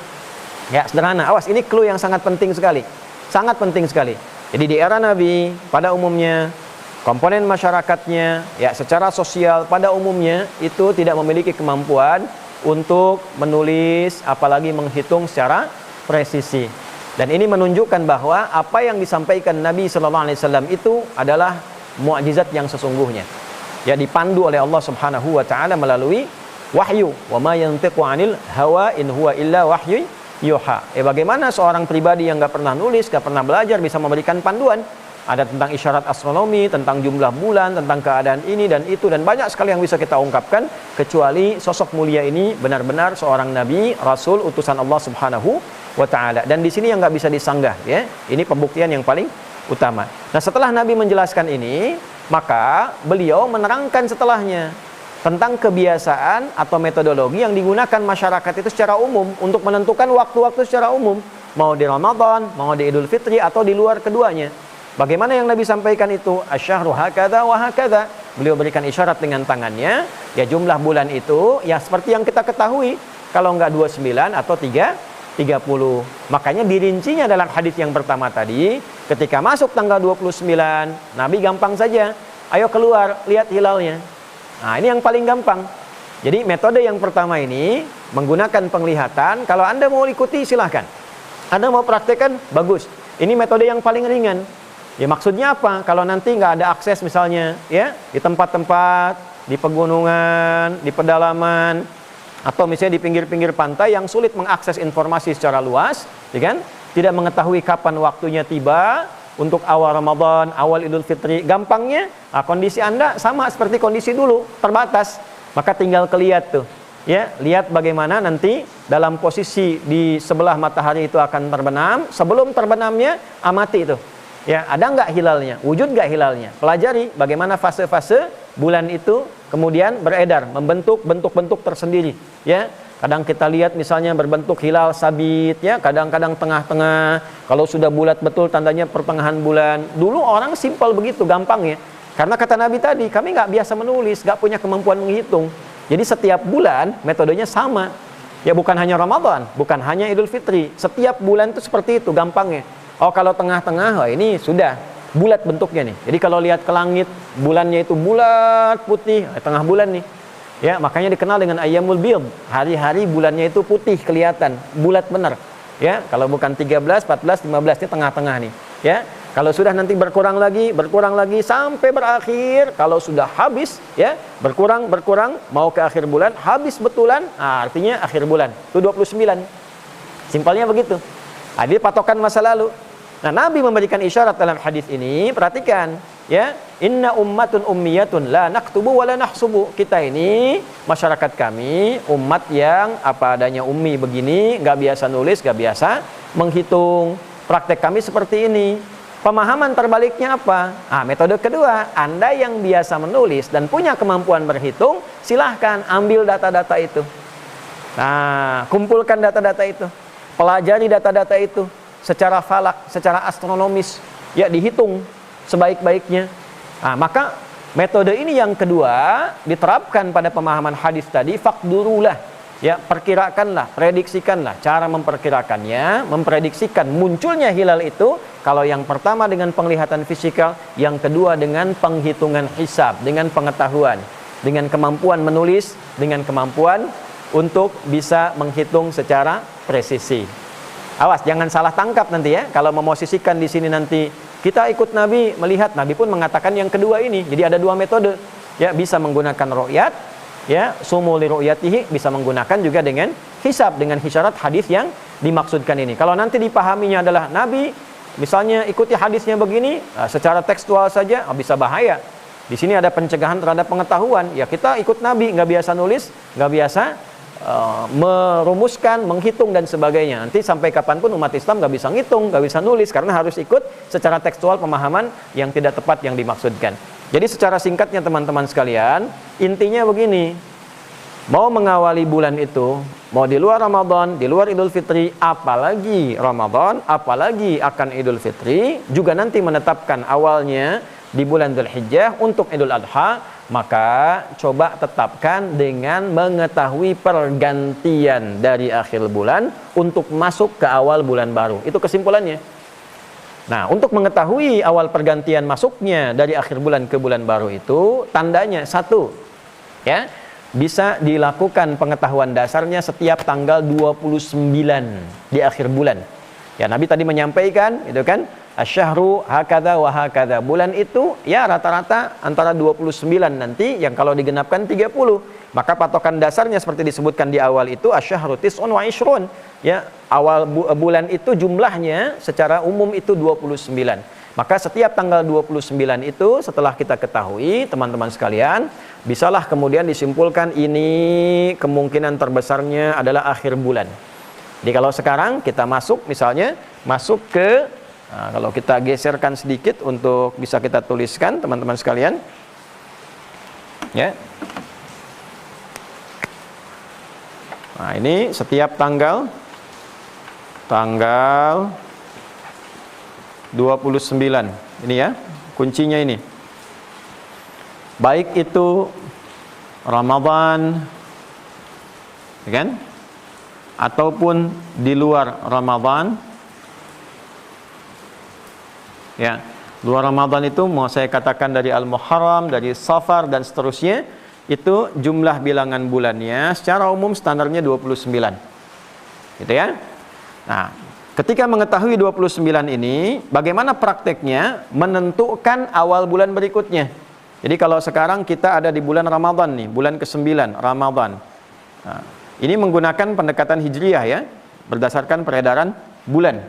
Speaker 1: Ya, sederhana. Awas, ini clue yang sangat penting sekali. Sangat penting sekali. Jadi di era Nabi pada umumnya komponen masyarakatnya ya secara sosial pada umumnya itu tidak memiliki kemampuan untuk menulis apalagi menghitung secara presisi. Dan ini menunjukkan bahwa apa yang disampaikan Nabi sallallahu alaihi wasallam itu adalah mukjizat yang sesungguhnya. Ya, dipandu oleh Allah Subhanahu wa taala melalui wahyu. Wa ma yantiqu 'anil hawa in huwa illa wahyu yuha. Bagaimana seorang pribadi yang enggak pernah nulis, enggak pernah belajar bisa memberikan panduan? Ada tentang isyarat astronomi, tentang jumlah bulan, tentang keadaan ini dan itu, dan banyak sekali yang bisa kita ungkapkan, kecuali sosok mulia ini benar-benar seorang nabi, rasul, utusan Allah Subhanahu wa taala. Dan di sini yang nggak bisa disanggah ya. Ini pembuktian yang paling utama. Nah, setelah Nabi menjelaskan ini, maka beliau menerangkan setelahnya tentang kebiasaan atau metodologi yang digunakan masyarakat itu secara umum untuk menentukan waktu-waktu secara umum, mau di Ramadan, mau di Idul Fitri atau di luar keduanya. Bagaimana yang Nabi sampaikan itu? Asyahru hakadha wa hakadha. Beliau berikan isyarat dengan tangannya. Ya, jumlah bulan itu ya seperti yang kita ketahui. Kalau enggak 29 atau 30.
Speaker 2: 30. Makanya dirincinya dalam hadis yang pertama tadi, ketika masuk tanggal 29, Nabi gampang saja, ayo keluar, lihat hilalnya. Nah, ini yang paling gampang. Jadi metode yang pertama ini menggunakan penglihatan. Kalau Anda mau ikuti silahkan. Anda mau praktekkan, bagus. Ini metode yang paling ringan. Ya maksudnya apa? Kalau nanti nggak ada akses misalnya, ya di tempat-tempat, di pegunungan, di pedalaman, atau misalnya di pinggir-pinggir pantai yang sulit mengakses informasi secara luas, ya kan? Tidak mengetahui kapan waktunya tiba untuk awal Ramadan, awal Idul Fitri. Gampangnya, kondisi Anda sama seperti kondisi dulu, terbatas. Maka tinggal kelihat tuh, ya, lihat bagaimana nanti dalam posisi di sebelah matahari itu akan terbenam. Sebelum terbenamnya, amati itu. Ya, ada nggak hilalnya? Wujud nggak hilalnya? Pelajari bagaimana fase-fase bulan itu kemudian beredar, membentuk bentuk-bentuk tersendiri. Ya, kadang kita lihat misalnya berbentuk hilal sabit, ya, kadang-kadang tengah-tengah. Kalau sudah bulat betul tandanya pertengahan bulan. Dulu orang simpel begitu, gampang ya. Karena kata Nabi tadi, kami nggak biasa menulis, nggak punya kemampuan menghitung. Jadi setiap bulan metodenya sama. Ya bukan hanya Ramadan, bukan hanya Idul Fitri. Setiap bulan itu seperti itu gampangnya. Oh kalau tengah-tengah, wah ini sudah bulat bentuknya nih. Jadi kalau lihat ke langit, bulannya itu bulat putih, tengah bulan nih. Ya makanya dikenal dengan Ayyamul Bid. Hari-hari bulannya itu putih kelihatan, bulat benar. Ya kalau bukan 13, 14, 15 ini tengah-tengah nih. Ya. Kalau sudah nanti berkurang lagi sampai berakhir. Kalau sudah habis, ya berkurang, mau ke akhir bulan, habis betulan, artinya akhir bulan. Itu 29. Simpelnya begitu. Jadi patokan masa lalu. Nah, Nabi memberikan isyarat dalam hadis ini, perhatikan, ya. Inna ummatun ummiyatun la naktubu wa la nahsubu. Kita ini masyarakat kami umat yang apa adanya ummi begini, nggak biasa nulis, nggak biasa menghitung. Praktek kami seperti ini. Pemahaman terbaliknya apa? Metode kedua, Anda yang biasa menulis dan punya kemampuan berhitung, silahkan ambil data-data itu. Nah, kumpulkan data-data itu. Pelajari data-data itu secara falak, secara astronomis, ya dihitung sebaik-baiknya. Maka metode ini yang kedua diterapkan pada pemahaman hadis tadi, faqdurulah. Ya, perkirakanlah, prediksikanlah. Cara memperkirakannya, memprediksikan munculnya hilal itu, kalau yang pertama dengan penglihatan fisikal, yang kedua dengan penghitungan hisab, dengan pengetahuan, dengan kemampuan menulis, dengan kemampuan untuk bisa menghitung secara presisi. Awas, jangan salah tangkap nanti ya. Kalau memosisikan di sini nanti kita ikut Nabi, melihat Nabi pun mengatakan yang kedua ini. Jadi ada dua metode. Ya, bisa menggunakan ru'yat, ya, sumu li ru'yatihi, bisa menggunakan juga dengan hisab, dengan isyarat hadis yang dimaksudkan ini. Kalau nanti dipahaminya adalah Nabi, misalnya ikuti hadisnya begini, secara tekstual saja, bisa bahaya. Di sini ada pencegahan terhadap pengetahuan. Ya kita ikut Nabi, nggak biasa nulis, nggak biasa merumuskan, menghitung dan sebagainya. Nanti sampai kapanpun umat Islam nggak bisa ngitung, nggak bisa nulis, karena harus ikut secara tekstual pemahaman yang tidak tepat yang dimaksudkan. Jadi secara singkatnya teman-teman sekalian, intinya begini, mau mengawali bulan itu, mau di luar Ramadan, di luar Idul Fitri, apalagi Ramadan, apalagi akan Idul Fitri, juga nanti menetapkan awalnya di bulan Dzulhijjah untuk Idul Adha, maka coba tetapkan dengan mengetahui pergantian dari akhir bulan untuk masuk ke awal bulan baru. Itu kesimpulannya. Nah, untuk mengetahui awal pergantian masuknya dari akhir bulan ke bulan baru itu, tandanya satu, ya, bisa dilakukan pengetahuan dasarnya setiap tanggal 29 di akhir bulan. Ya, Nabi tadi menyampaikan, itu kan, asyahru hakadha wa hakadha. Bulan itu ya rata-rata antara 29 nanti, yang kalau digenapkan 30. Maka patokan dasarnya seperti disebutkan di awal itu asyahru tis'un wa ishrun. Ya, awal bulan itu jumlahnya secara umum itu 29. Maka setiap tanggal 29 itu setelah kita ketahui, teman-teman sekalian, bisalah kemudian disimpulkan ini kemungkinan terbesarnya adalah akhir bulan. Jadi kalau sekarang kita masuk misalnya masuk ke, nah, kalau kita geserkan sedikit untuk bisa kita tuliskan teman-teman sekalian, ya. Nah ini setiap tanggal 29 ini ya, kuncinya ini. Baik itu Ramadan, ya kan? ataupun di luar Ramadan. Ya, luar Ramadan itu mau saya katakan dari Al-Muharram, dari Safar dan seterusnya, itu jumlah bilangan bulannya secara umum standarnya 29. Gitu ya. Nah, ketika mengetahui 29 ini, bagaimana prakteknya menentukan awal bulan berikutnya? Jadi kalau sekarang kita ada di bulan Ramadan nih, bulan ke-9 Ramadan. Nah, ini menggunakan pendekatan hijriyah ya, berdasarkan peredaran bulan,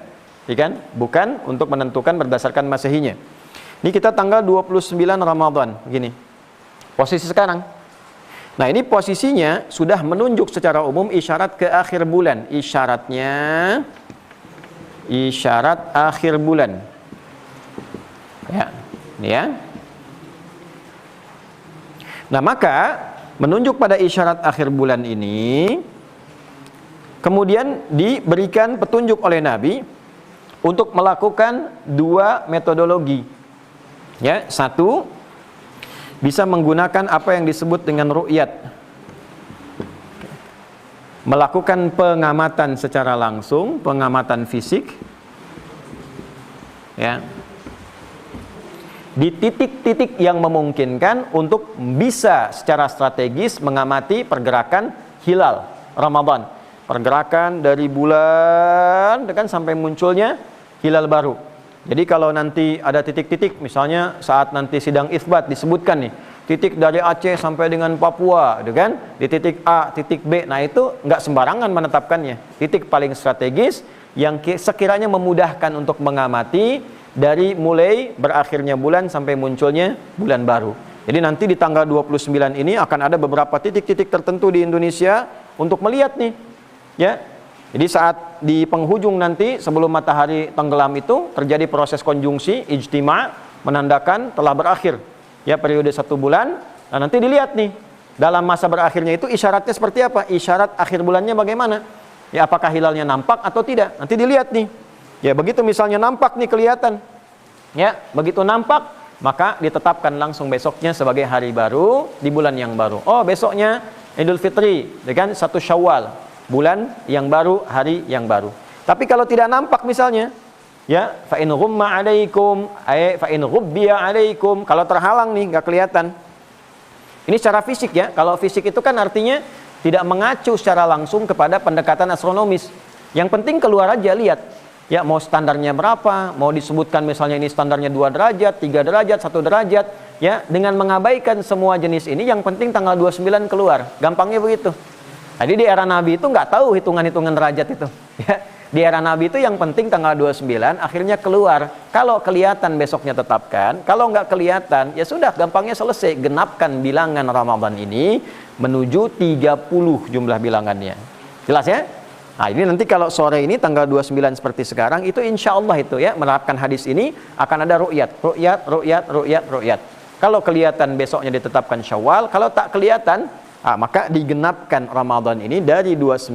Speaker 2: ya kan? Bukan untuk menentukan berdasarkan masehinya. Ini kita tanggal 29 Ramadan, begini. Posisi sekarang. Nah, ini posisinya sudah menunjuk secara umum isyarat ke akhir bulan. Isyaratnya isyarat akhir bulan. Ya, ini ya. Nah, maka menunjuk pada isyarat akhir bulan ini, kemudian diberikan petunjuk oleh Nabi untuk melakukan dua metodologi. Ya, satu, bisa menggunakan apa yang disebut dengan ru'yat. Melakukan pengamatan secara langsung, pengamatan fisik. Ya. Di titik-titik yang memungkinkan untuk bisa secara strategis mengamati pergerakan hilal Ramadan. Pergerakan dari bulan kan sampai munculnya hilal baru. Jadi kalau nanti ada titik-titik, misalnya saat nanti sidang isbat disebutkan nih, titik dari Aceh sampai dengan Papua, gitu kan? Di titik A, titik B. Nah, itu nggak sembarangan menetapkannya. Titik paling strategis yang sekiranya memudahkan untuk mengamati dari mulai berakhirnya bulan sampai munculnya bulan baru. Jadi nanti di tanggal 29 ini akan ada beberapa titik-titik tertentu di Indonesia untuk melihat nih. Ya. Jadi saat di penghujung nanti sebelum matahari tenggelam itu terjadi proses konjungsi ijtima, menandakan telah berakhir ya periode 1 bulan. Nah, nanti dilihat nih dalam masa berakhirnya itu isyaratnya seperti apa? Isyarat akhir bulannya bagaimana? Ya, apakah hilalnya nampak atau tidak? Nanti dilihat nih. Ya, begitu misalnya nampak nih kelihatan. Ya, begitu nampak maka ditetapkan langsung besoknya sebagai hari baru di bulan yang baru. Oh, besoknya Idul Fitri, kan 1 Syawal. Bulan yang baru, hari yang baru. Tapi kalau tidak nampak misalnya, ya, fa in ghumma 'alaikum, fa in ghubbiya 'alaikum, kalau terhalang nih enggak kelihatan. Ini secara fisik ya. Kalau fisik itu kan artinya tidak mengacu secara langsung kepada pendekatan astronomis. Yang penting keluar aja lihat. Ya, mau standarnya berapa, mau disebutkan misalnya ini standarnya 2 derajat, 3 derajat, 1 derajat, ya, dengan mengabaikan semua jenis ini, yang penting tanggal 29 keluar. Gampangnya begitu. Jadi di era Nabi itu nggak tahu hitungan-hitungan derajat itu. Ya. Di era Nabi itu yang penting tanggal 29 akhirnya keluar. Kalau kelihatan besoknya tetapkan, kalau nggak kelihatan ya sudah gampangnya selesai. Genapkan bilangan Ramadan ini menuju 30 jumlah bilangannya. Jelas ya? Nah, ini nanti kalau sore ini tanggal 29 seperti sekarang itu insya Allah itu ya menerapkan hadis ini akan ada ru'yat. Kalau kelihatan besoknya ditetapkan Syawal, kalau tak kelihatan maka digenapkan Ramadan ini dari 29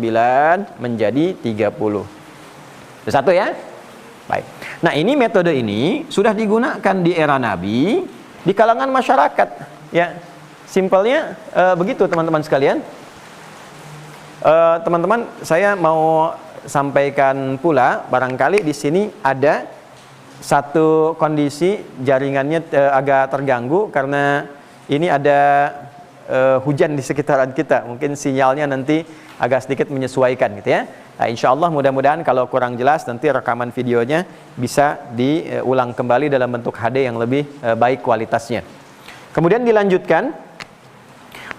Speaker 2: menjadi 30. Itu satu ya. Baik. Nah, ini metode ini sudah digunakan di era Nabi di kalangan masyarakat. Ya, simpelnya begitu teman-teman sekalian. Teman-teman, saya mau sampaikan pula barangkali di sini ada satu kondisi jaringannya agak terganggu karena ini ada hujan di sekitaran kita, mungkin sinyalnya nanti agak sedikit menyesuaikan gitu ya. Nah, insya Allah mudah-mudahan kalau kurang jelas nanti rekaman videonya bisa diulang kembali dalam bentuk HD yang lebih baik kualitasnya. Kemudian dilanjutkan,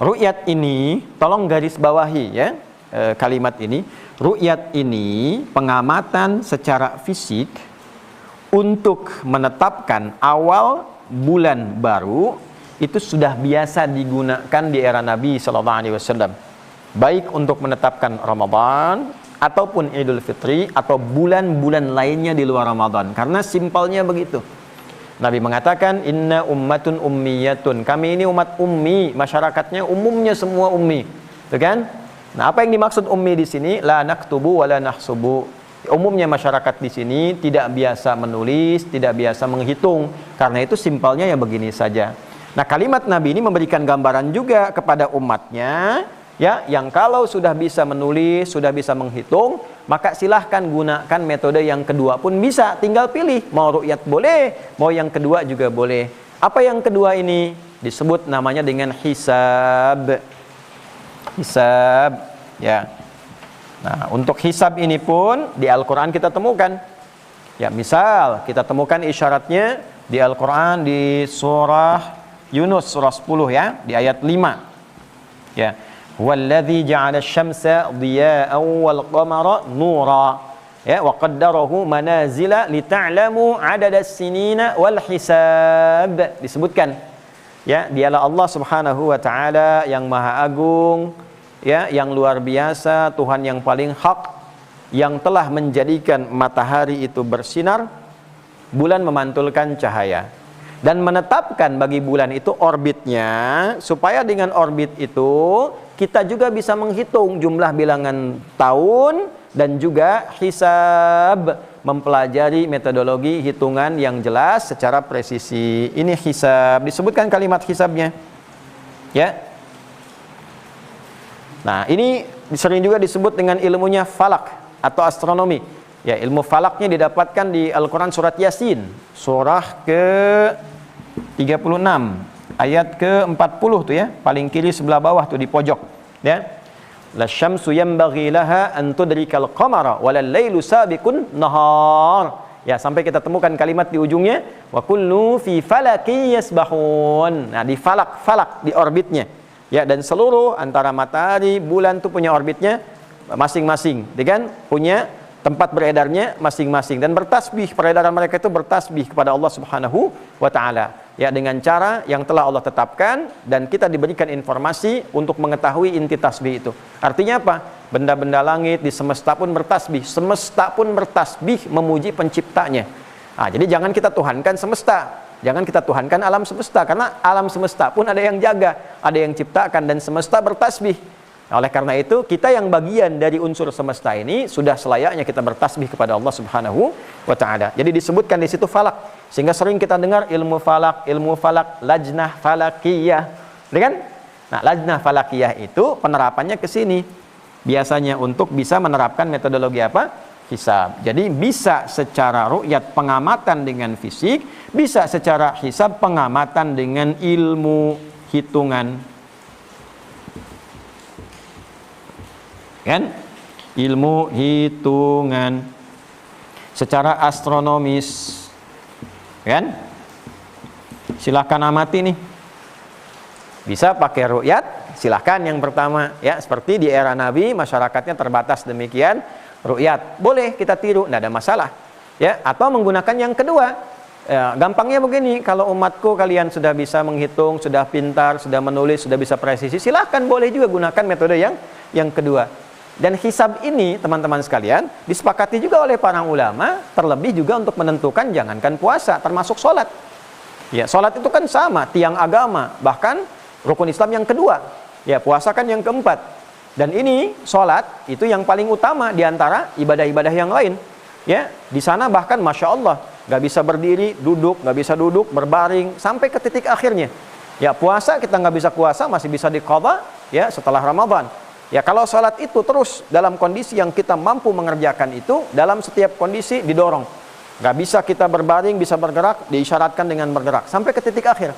Speaker 2: ru'yat ini tolong garis bawahi ya kalimat ini. Ru'yat ini pengamatan secara fisik untuk menetapkan awal bulan baru. Itu sudah biasa digunakan di era Nabi SAW, baik untuk menetapkan Ramadan ataupun Idul Fitri atau bulan-bulan lainnya di luar Ramadan. Karena simpelnya begitu. Nabi mengatakan, inna ummatun ummiyatun, kami ini umat ummi, masyarakatnya umumnya semua ummi, itu kan? Nah, apa yang dimaksud ummi di sini? La naktubu wa la nahsubu. Umumnya masyarakat di sini tidak biasa menulis, tidak biasa menghitung. Karena itu simpelnya ya begini saja. Nah, kalimat Nabi ini memberikan gambaran juga kepada umatnya ya, yang kalau sudah bisa menulis, sudah bisa menghitung, maka silahkan gunakan metode yang kedua pun bisa. Tinggal pilih, mau ru'yat boleh, mau yang kedua juga boleh. Apa yang kedua ini? Disebut namanya dengan hisab. Hisab, ya. Nah, untuk hisab ini pun di Al-Quran kita temukan. Ya, misal kita temukan isyaratnya di Al-Quran di surah Yunus surah 10 ya, di ayat 5. Ya. Walladzi ja'ala asy-syamsa dhiya'an wal qamara nura. Ya, wa qaddarahu manazila lita'lamu 'adadas sinina wal hisab. Disebutkan. Ya, dialah Allah Subhanahu wa taala yang Maha Agung, ya, yang luar biasa, Tuhan yang paling hak, yang telah menjadikan matahari itu bersinar, bulan memantulkan cahaya, dan menetapkan bagi bulan itu orbitnya, supaya dengan orbit itu kita juga bisa menghitung jumlah bilangan tahun dan juga hisab, mempelajari metodologi hitungan yang jelas secara presisi. Ini hisab, disebutkan kalimat hisabnya. Ya. Nah, ini sering juga disebut dengan ilmunya falak atau astronomi. Ya, ilmu falaknya didapatkan di Al-Quran surat Yasin, surah ke-36, ayat ke-40 tuh ya, paling kiri sebelah bawah tuh di pojok. Ya. La syamsu yanbaghi laha an tudrikal qamara walal lailu sabiqun nahar. Ya, sampai kita temukan kalimat di ujungnya, wa kullu fi falakin yasbahun. Nah, di falak di orbitnya. Ya, dan seluruh antara matahari, bulan itu punya orbitnya masing-masing, kan? Punya tempat beredarnya masing-masing, dan bertasbih, peredaran mereka itu bertasbih kepada Allah Subhanahu wa taala. Ya, dengan cara yang telah Allah tetapkan, dan kita diberikan informasi untuk mengetahui inti tasbih itu. Artinya apa? Benda-benda langit di semesta pun bertasbih, semesta pun bertasbih memuji penciptanya. Nah, jadi jangan kita tuhankan semesta, jangan kita tuhankan alam semesta, karena alam semesta pun ada yang jaga, ada yang ciptakan, dan semesta bertasbih. Oleh karena itu, kita yang bagian dari unsur semesta ini sudah selayaknya kita bertasbih kepada Allah Subhanahu wa taala. Jadi disebutkan di situ falak, sehingga sering kita dengar ilmu falak, lajnah falakiyah. Kan? Nah, lajnah falakiyah itu penerapannya ke sini. Biasanya untuk bisa menerapkan metodologi apa? Hisab. Jadi bisa secara ru'yat pengamatan dengan fisik, bisa secara hisab pengamatan dengan ilmu hitungan. Kan? Ilmu hitungan secara astronomis, kan? Silahkan amati nih. Bisa pakai ru'yat, silahkan yang pertama, ya, seperti di era Nabi masyarakatnya terbatas demikian, ru'yat boleh kita tiru, tidak ada masalah, ya. Atau menggunakan yang kedua, ya, gampangnya begini, kalau umatku kalian sudah bisa menghitung, sudah pintar, sudah menulis, sudah bisa presisi, silahkan boleh juga gunakan metode yang kedua. Dan hisab ini, teman-teman sekalian, disepakati juga oleh para ulama, terlebih juga untuk menentukan jangankan puasa, termasuk sholat. Ya, sholat itu kan sama, tiang agama, bahkan rukun Islam yang kedua. Ya, puasa kan yang keempat. Dan ini sholat itu yang paling utama di antara ibadah-ibadah yang lain. Ya, di sana bahkan masya Allah, nggak bisa berdiri, duduk, nggak bisa duduk, berbaring sampai ke titik akhirnya. Ya, puasa kita nggak bisa puasa, masih bisa diqadha ya setelah Ramadan. Ya, kalau sholat itu terus dalam kondisi yang kita mampu mengerjakan itu, dalam setiap kondisi didorong. Nggak bisa kita berbaring, bisa bergerak, diisyaratkan dengan bergerak sampai ke titik akhir.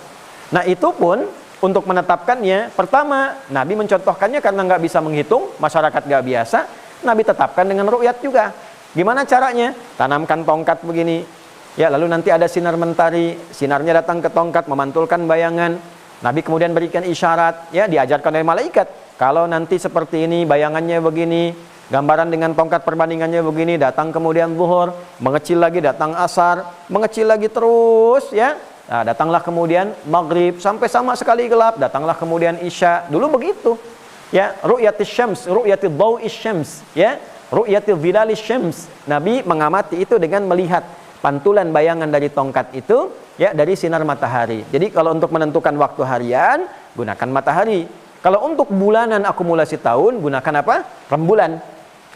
Speaker 2: Nah, itu pun untuk menetapkannya, pertama Nabi mencontohkannya karena nggak bisa menghitung, masyarakat nggak biasa, Nabi tetapkan dengan ru'yat juga. Gimana caranya? Tanamkan tongkat begini, ya, lalu nanti ada sinar mentari, sinarnya datang ke tongkat memantulkan bayangan. Nabi kemudian berikan isyarat, ya, diajarkan oleh malaikat. Kalau nanti seperti ini, bayangannya begini, gambaran dengan tongkat perbandingannya begini, datang kemudian zuhur, mengecil lagi, datang asar, mengecil lagi terus, ya. Nah, datanglah kemudian maghrib, sampai sama sekali gelap, datanglah kemudian isya. Dulu begitu, ya, ru'yatis syams, ru'yatil dhau'is syams, ya, ru'yatil zilalis syams. Nabi mengamati itu dengan melihat pantulan bayangan dari tongkat itu, ya, dari sinar matahari. Jadi kalau untuk menentukan waktu harian, gunakan matahari. Kalau untuk bulanan akumulasi tahun, gunakan apa? Rembulan.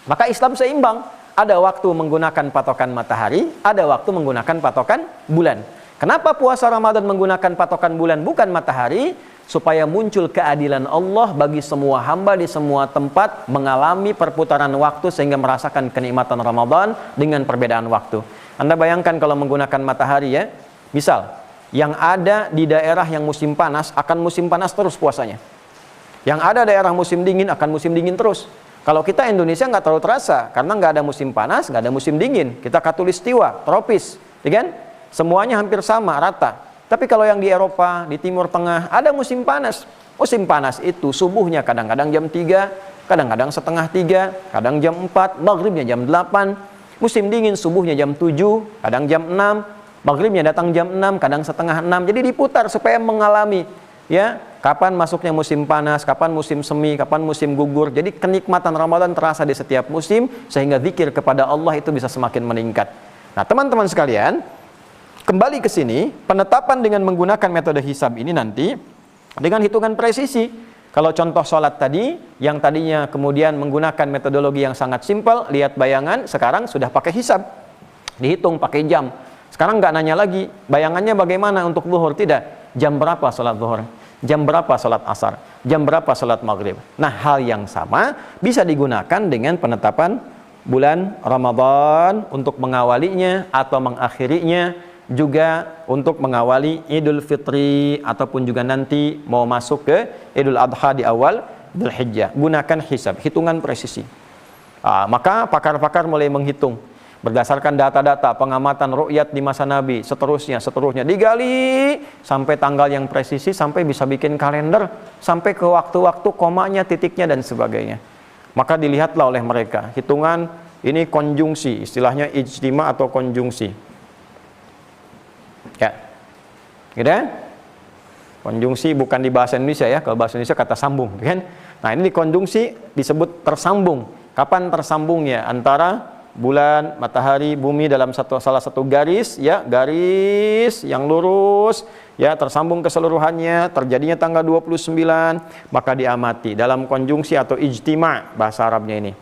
Speaker 2: Maka Islam seimbang. Ada waktu menggunakan patokan matahari, ada waktu menggunakan patokan bulan. Kenapa puasa Ramadan menggunakan patokan bulan bukan matahari? supaya muncul keadilan Allah bagi semua hamba di semua tempat mengalami perputaran waktu sehingga merasakan kenikmatan Ramadan dengan perbedaan waktu. Anda bayangkan kalau menggunakan matahari ya, misal yang ada di daerah yang musim panas akan musim panas terus puasanya. Yang ada daerah musim dingin akan musim dingin terus. Kalau kita Indonesia nggak terlalu terasa karena nggak ada musim panas, nggak ada musim dingin. Kita khatulistiwa, tropis, ya kan? Semuanya hampir sama, rata. Tapi kalau yang di Eropa, di Timur Tengah ada musim panas. Musim panas itu subuhnya kadang-kadang jam 3, kadang-kadang setengah 3, kadang jam 4, maghribnya jam 8. Musim dingin subuhnya jam 7, kadang jam 6, maghribnya datang jam 6, kadang setengah 6. Jadi diputar supaya mengalami ya, kapan masuknya musim panas, kapan musim semi, kapan musim gugur. Jadi kenikmatan Ramadan terasa di setiap musim sehingga zikir kepada Allah itu bisa semakin meningkat. Nah, teman-teman sekalian, kembali ke sini, penetapan dengan menggunakan metode hisab ini nanti dengan hitungan presisi. Kalau contoh sholat tadi, yang tadinya kemudian menggunakan metodologi yang sangat simpel, lihat bayangan, sekarang sudah pakai hisab. Dihitung pakai jam. Sekarang nggak nanya lagi, bayangannya bagaimana untuk zuhur, tidak. Jam berapa sholat zuhur? Jam berapa sholat asar? Jam berapa sholat maghrib? Nah, hal yang sama bisa digunakan dengan penetapan bulan Ramadan untuk mengawalinya atau mengakhirinya, juga untuk mengawali Idul Fitri ataupun juga nanti mau masuk ke Idul Adha di awal Dzulhijjah. Gunakan hisab, hitungan presisi. Maka pakar-pakar mulai menghitung berdasarkan data-data pengamatan ru'yat di masa Nabi, seterusnya digali sampai tanggal yang presisi, sampai bisa bikin kalender, sampai ke waktu-waktu komanya, titiknya dan sebagainya. Maka dilihatlah oleh mereka hitungan ini konjungsi, istilahnya ijtima atau konjungsi. Ya, gitu ya? Konjungsi bukan di bahasa Indonesia ya, kalau bahasa Indonesia kata sambung, kan? Nah, ini di konjungsi disebut tersambung. Kapan tersambungnya antara bulan, matahari, bumi dalam salah satu garis, ya, garis yang lurus, ya, tersambung keseluruhannya, terjadinya tanggal 29, maka diamati dalam konjungsi atau ijtima bahasa Arabnya ini.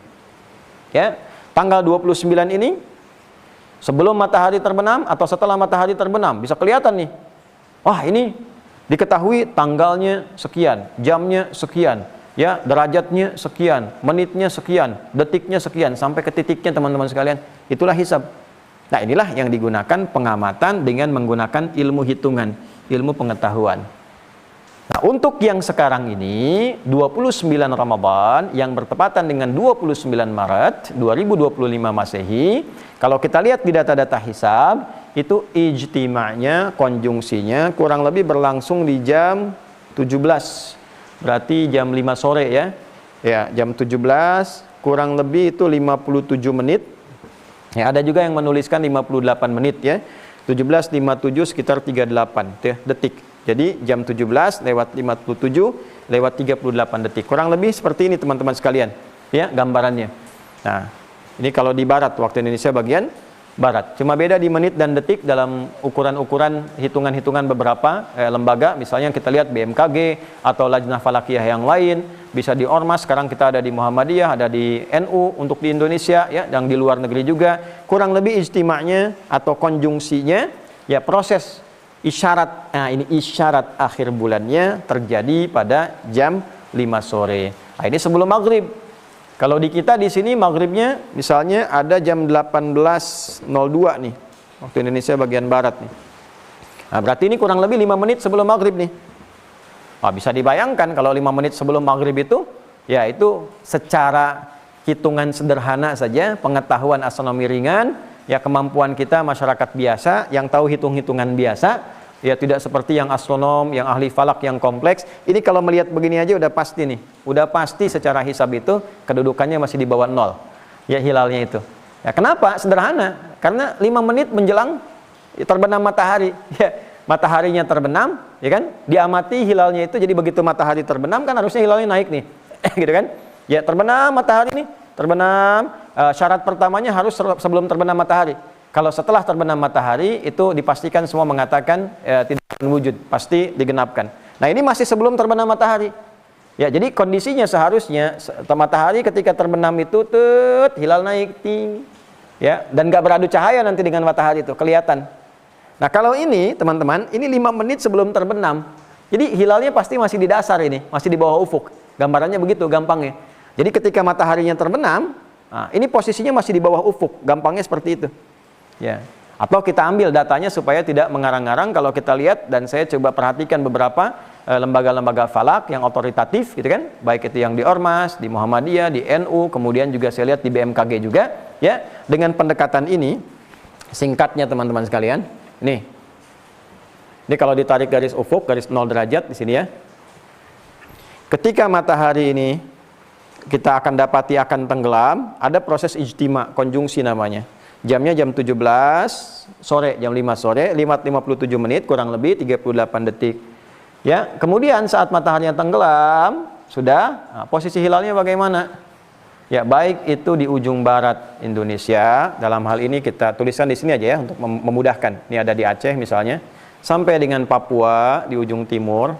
Speaker 2: Ya, tanggal 29 ini sebelum matahari terbenam atau setelah matahari terbenam bisa kelihatan nih. Wah, ini diketahui tanggalnya sekian, jamnya sekian, ya, derajatnya sekian, menitnya sekian, detiknya sekian, sampai ke titiknya teman-teman sekalian. Itulah hisab. Nah, inilah yang digunakan pengamatan dengan menggunakan ilmu hitungan, ilmu pengetahuan. Nah, untuk yang sekarang ini 29 Ramadan yang bertepatan dengan 29 Maret 2025 Masehi, kalau kita lihat di data-data hisab, itu ijtima'nya, konjungsinya kurang lebih berlangsung di jam 17. Berarti jam 5 sore ya. Ya, jam 17 kurang lebih itu 57 menit. Ya, ada juga yang menuliskan 58 menit ya. 17.57 sekitar 38 ya, detik. Jadi jam 17 lewat 57 lewat 38 detik. Kurang lebih seperti ini teman-teman sekalian. Ya, gambarannya. Nah, ini kalau di barat, waktu Indonesia bagian barat. Cuma beda di menit dan detik dalam ukuran-ukuran hitungan-hitungan beberapa lembaga. Misalnya kita lihat BMKG atau Lajnah Falakiyah yang lain. Bisa di Ormas, sekarang kita ada di Muhammadiyah, ada di NU untuk di Indonesia, ya, dan di luar negeri juga. Kurang lebih ijtima'nya atau konjungsinya, ya, proses isyarat, nah ini isyarat akhir bulannya terjadi pada jam 5 sore. Nah, ini sebelum maghrib. Kalau di kita di sini maghribnya misalnya ada jam 18.02 nih, waktu Indonesia bagian barat nih. Nah, berarti ini kurang lebih 5 menit sebelum maghrib nih. Nah, bisa dibayangkan kalau 5 menit sebelum maghrib itu, ya, itu secara hitungan sederhana saja, pengetahuan astronomi ringan, ya, kemampuan kita masyarakat biasa yang tahu hitung-hitungan biasa, ya, tidak seperti yang astronom, yang ahli falak yang kompleks. Ini kalau melihat begini aja udah pasti nih, udah pasti secara hisab itu kedudukannya masih di bawah 0, ya, hilalnya itu. Ya, kenapa? Sederhana, karena 5 menit menjelang terbenam matahari, ya, mataharinya terbenam, ya kan, diamati hilalnya itu. Jadi begitu matahari terbenam kan harusnya hilalnya naik nih, gitu kan, ya, terbenam matahari nih, terbenam. Syarat pertamanya harus sebelum terbenam matahari. Kalau setelah terbenam matahari itu dipastikan semua mengatakan tidak akan wujud, pasti digenapkan. Nah, ini masih sebelum terbenam matahari. Ya, jadi kondisinya seharusnya matahari ketika terbenam itu hilal naik tinggi, ya, dan nggak beradu cahaya nanti dengan matahari itu kelihatan. Nah, kalau ini teman-teman, ini 5 menit sebelum terbenam. Jadi hilalnya pasti masih di dasar ini, masih di bawah ufuk. Gambarannya begitu gampangnya. Jadi ketika mataharinya terbenam, nah, ini posisinya masih di bawah ufuk, gampangnya seperti itu. Ya. Atau kita ambil datanya supaya tidak mengarang-arang. Kalau kita lihat dan saya coba perhatikan beberapa lembaga-lembaga falak yang otoritatif gitu kan, baik itu yang di Ormas, di Muhammadiyah, di NU, kemudian juga saya lihat di BMKG juga, ya. Dengan pendekatan ini, singkatnya teman-teman sekalian, nih. Ini kalau ditarik garis ufuk, garis 0 derajat di sini ya. Ketika matahari ini kita akan dapati akan tenggelam, ada proses ijtima, konjungsi namanya. Jamnya jam 17 sore, jam 5 sore, 5:57 menit kurang lebih 38 detik. Ya, kemudian saat mataharinya tenggelam, sudah, nah, posisi hilalnya bagaimana? Ya, baik itu di ujung barat Indonesia, dalam hal ini kita tuliskan di sini aja ya untuk memudahkan. Ini ada di Aceh misalnya, sampai dengan Papua di ujung timur.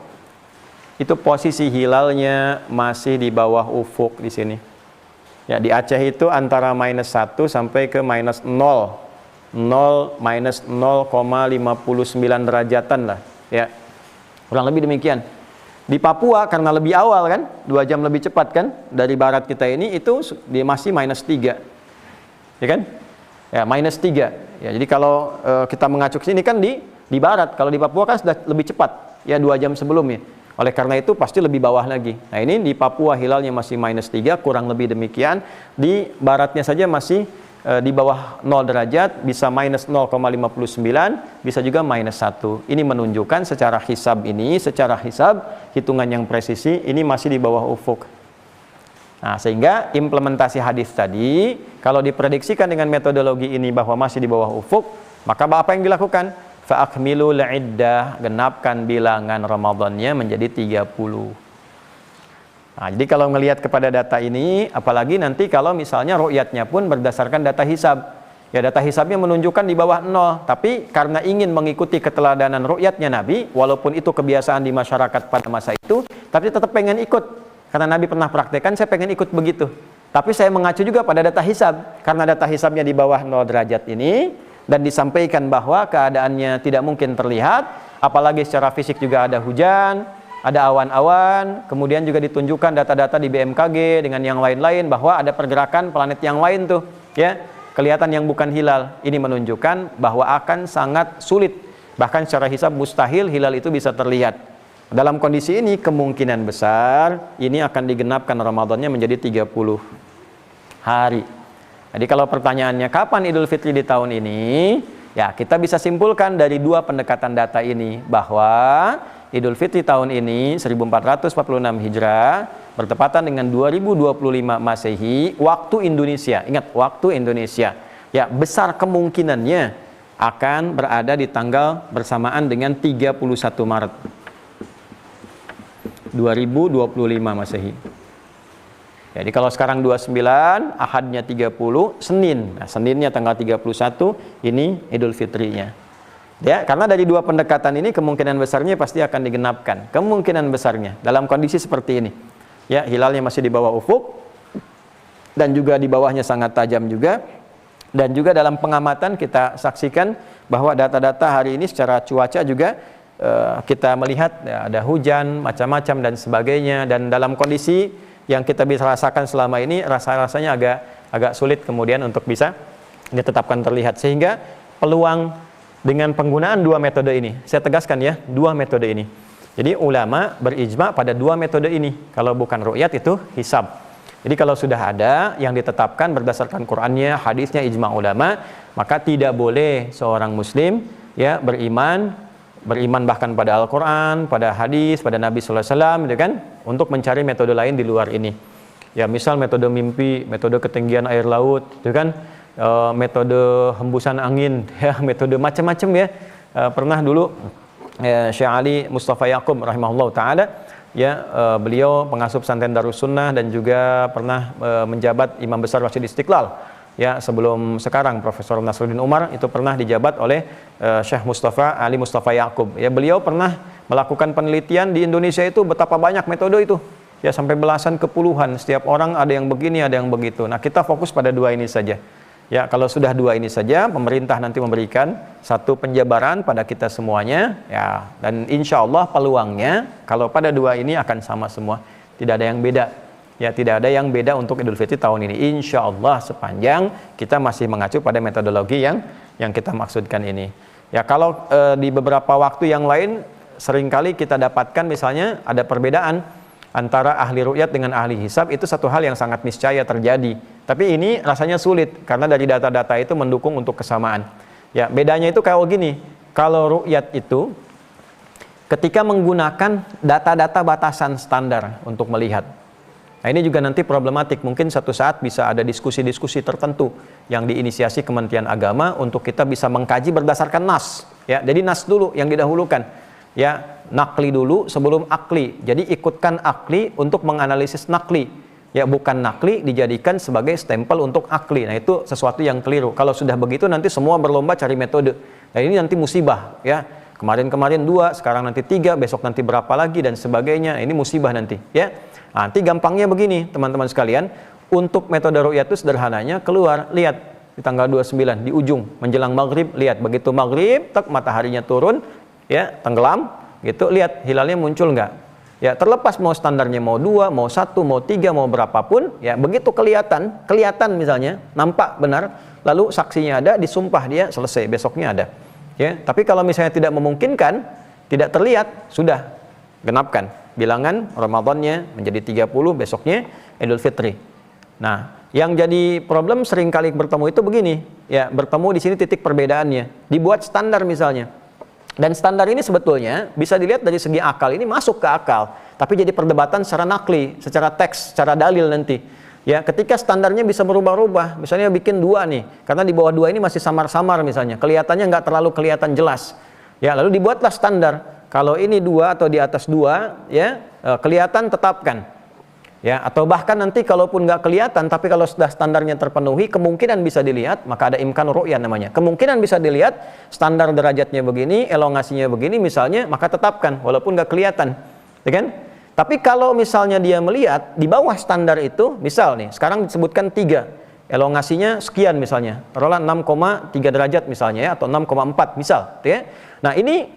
Speaker 2: Itu posisi hilalnya masih di bawah ufuk di sini. Ya, di Aceh itu antara -1 sampai ke -0. 0 minus 0,59 derajatan lah, ya. Kurang lebih demikian. Di Papua karena lebih awal kan, 2 jam lebih cepat kan dari barat kita ini, itu dia masih -3. Ya kan? Ya, -3. Ya, jadi kalau kita mengacu ke sini kan di barat, kalau di Papua kan sudah lebih cepat, ya 2 jam sebelumnya. Oleh karena itu pasti lebih bawah lagi. Nah, ini di Papua hilalnya masih -3, kurang lebih demikian. Di baratnya saja masih di bawah 0 derajat, bisa -0,59, bisa juga -1. Ini menunjukkan secara hisab hitungan yang presisi, ini masih di bawah ufuk. Nah, sehingga implementasi hadis tadi, kalau diprediksikan dengan metodologi ini bahwa masih di bawah ufuk, maka apa yang dilakukan? Fa'akmilul iddah, genapkan bilangan Ramadannya menjadi 30. Nah, jadi kalau melihat kepada data ini, apalagi nanti kalau misalnya ru'yatnya pun berdasarkan data hisab. Ya, data hisabnya menunjukkan di bawah 0, tapi karena ingin mengikuti keteladanan ru'yatnya Nabi, walaupun itu kebiasaan di masyarakat pada masa itu, tapi tetap pengen ikut. Karena Nabi pernah praktekkan, saya pengen ikut begitu. Tapi saya mengacu juga pada data hisab. Karena data hisabnya di bawah 0 derajat ini, dan disampaikan bahwa keadaannya tidak mungkin terlihat, apalagi secara fisik juga ada hujan, ada awan-awan, kemudian juga ditunjukkan data-data di BMKG dengan yang lain-lain bahwa ada pergerakan planet yang lain tuh, ya, kelihatan yang bukan hilal. Ini menunjukkan bahwa akan sangat sulit, bahkan secara hisab mustahil hilal itu bisa terlihat. Dalam kondisi ini kemungkinan besar ini akan digenapkan Ramadannya menjadi 30 hari. Jadi kalau pertanyaannya kapan Idul Fitri di tahun ini, ya kita bisa simpulkan dari 2 pendekatan data ini bahwa Idul Fitri tahun ini 1446 Hijrah bertepatan dengan 2025 Masehi waktu Indonesia. Ingat, waktu Indonesia. Ya, besar kemungkinannya akan berada di tanggal bersamaan dengan 31 Maret 2025 Masehi. Jadi kalau sekarang 29, Ahadnya 30, Senin. Nah, Seninnya tanggal 31, ini Idul Fitrinya. Ya, karena dari 2 pendekatan ini kemungkinan besarnya pasti akan digenapkan. Kemungkinan besarnya dalam kondisi seperti ini. Ya, hilalnya masih di bawah ufuk dan juga di bawahnya sangat tajam juga. Dan juga dalam pengamatan kita saksikan bahwa data-data hari ini secara cuaca juga kita melihat ya, ada hujan macam-macam dan sebagainya, dan dalam kondisi yang kita bisa rasakan selama ini rasanya agak sulit kemudian untuk bisa ditetapkan terlihat, sehingga peluang dengan penggunaan 2 metode ini, saya tegaskan ya, 2 metode ini. Jadi ulama berijma pada 2 metode ini. Kalau bukan ru'yat itu hisab. Jadi kalau sudah ada yang ditetapkan berdasarkan Qur'annya, hadisnya, ijma ulama, maka tidak boleh seorang muslim ya beriman bahkan pada Al-Quran, pada hadis, pada Nabi sallallahu alaihi wasallam, gitu kan, untuk mencari metode lain di luar ini. Ya, misal metode mimpi, metode ketinggian air laut, gitu kan, metode hembusan angin, ya, metode macam-macam ya. Pernah dulu Syekh Ali Mustafa Yaqub rahimahullah taala, ya, beliau pengasuh pesantren Darussunnah dan juga pernah menjabat imam besar Masjid Istiqlal. Ya, sebelum sekarang Profesor Nasruddin Umar itu pernah dijabat oleh Syekh Mustafa Ali Mustafa Yaqub. Ya, beliau pernah melakukan penelitian di Indonesia itu betapa banyak metode itu. Ya, sampai belasan ke puluhan. Setiap orang ada yang begini, ada yang begitu. Nah, kita fokus pada 2 ini saja. Ya, kalau sudah dua ini saja, pemerintah nanti memberikan satu penjabaran pada kita semuanya, ya, dan insya Allah peluangnya kalau pada dua ini akan sama semua, tidak ada yang beda. Ya, tidak ada yang beda untuk Idul Fitri tahun ini, insya Allah, sepanjang kita masih mengacu pada metodologi yang kita maksudkan ini. Ya, kalau di beberapa waktu yang lain seringkali kita dapatkan misalnya ada perbedaan antara ahli ru'yat dengan ahli hisab, itu satu hal yang sangat niscaya terjadi. Tapi ini rasanya sulit karena dari data-data itu mendukung untuk kesamaan. Ya, bedanya itu kayak gini. Kalau ru'yat itu ketika menggunakan data-data batasan standar untuk melihat. Nah, ini juga nanti problematik. Mungkin satu saat bisa ada diskusi-diskusi tertentu yang diinisiasi Kementerian Agama untuk kita bisa mengkaji berdasarkan nas. Ya, jadi nas dulu yang didahulukan. Ya, nakli dulu sebelum akli. Jadi ikutkan akli untuk menganalisis nakli. Ya, bukan nakli dijadikan sebagai stempel untuk akli. Nah, itu sesuatu yang keliru. Kalau sudah begitu nanti semua berlomba cari metode. Nah, ini nanti musibah, ya. Kemarin-kemarin 2, sekarang nanti 3, besok nanti berapa lagi dan sebagainya. Ini musibah nanti, ya. Nanti gampangnya begini, teman-teman sekalian. Untuk metode ru'yat itu sederhananya keluar, lihat di tanggal 29 di ujung menjelang maghrib, lihat begitu maghrib, tak mataharinya turun, ya, tenggelam, gitu, lihat hilalnya muncul nggak? Ya, terlepas mau standarnya mau 2, mau 1, mau 3, mau berapapun, ya, begitu kelihatan misalnya, nampak benar, lalu saksinya ada, disumpah dia, selesai, besoknya ada. Ya, tapi kalau misalnya tidak memungkinkan, tidak terlihat, sudah genapkan bilangan Ramadannya menjadi 30, besoknya Idul Fitri. Nah, yang jadi problem seringkali bertemu itu begini, ya, bertemu di sini titik perbedaannya, dibuat standar misalnya. Dan standar ini sebetulnya bisa dilihat dari segi akal, ini masuk ke akal, tapi jadi perdebatan secara nakli, secara teks, secara dalil nanti. Ya, ketika standarnya bisa berubah-ubah, misalnya bikin 2 nih, karena di bawah 2 ini masih samar-samar misalnya, kelihatannya nggak terlalu kelihatan jelas. Ya, lalu dibuatlah standar, kalau ini 2 atau di atas 2, ya, kelihatan tetapkan. Ya, atau bahkan nanti kalaupun nggak kelihatan, tapi kalau sudah standarnya terpenuhi, kemungkinan bisa dilihat, maka ada imkan ru'yah namanya. Kemungkinan bisa dilihat, standar derajatnya begini, elongasinya begini misalnya, maka tetapkan, walaupun nggak kelihatan. Ya kan? Tapi kalau misalnya dia melihat, di bawah standar itu, misal nih, sekarang disebutkan 3, elongasinya sekian misalnya, taruhlah 6,3 derajat misalnya, ya, atau 6,4 misal. Ya. Nah, ini,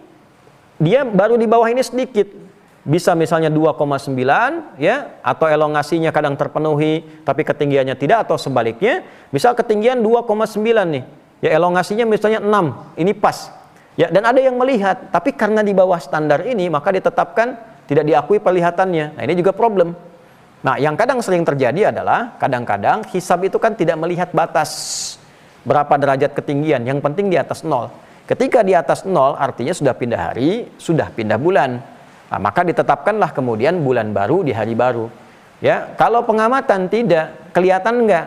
Speaker 2: dia baru di bawah ini sedikit. Bisa misalnya 2,9, ya, atau elongasinya kadang terpenuhi tapi ketinggiannya tidak, atau sebaliknya misal ketinggian 2,9 nih, ya, elongasinya misalnya 6, ini pas, ya, dan ada yang melihat tapi karena di bawah standar ini maka ditetapkan tidak diakui perlihatannya. Nah, ini juga problem. Nah, yang kadang sering terjadi adalah kadang-kadang hisab itu kan tidak melihat batas berapa derajat ketinggian, yang penting di atas 0. Ketika di atas 0 artinya sudah pindah hari, sudah pindah bulan. Nah, maka ditetapkanlah kemudian bulan baru di hari baru. Ya, kalau pengamatan tidak kelihatan nggak,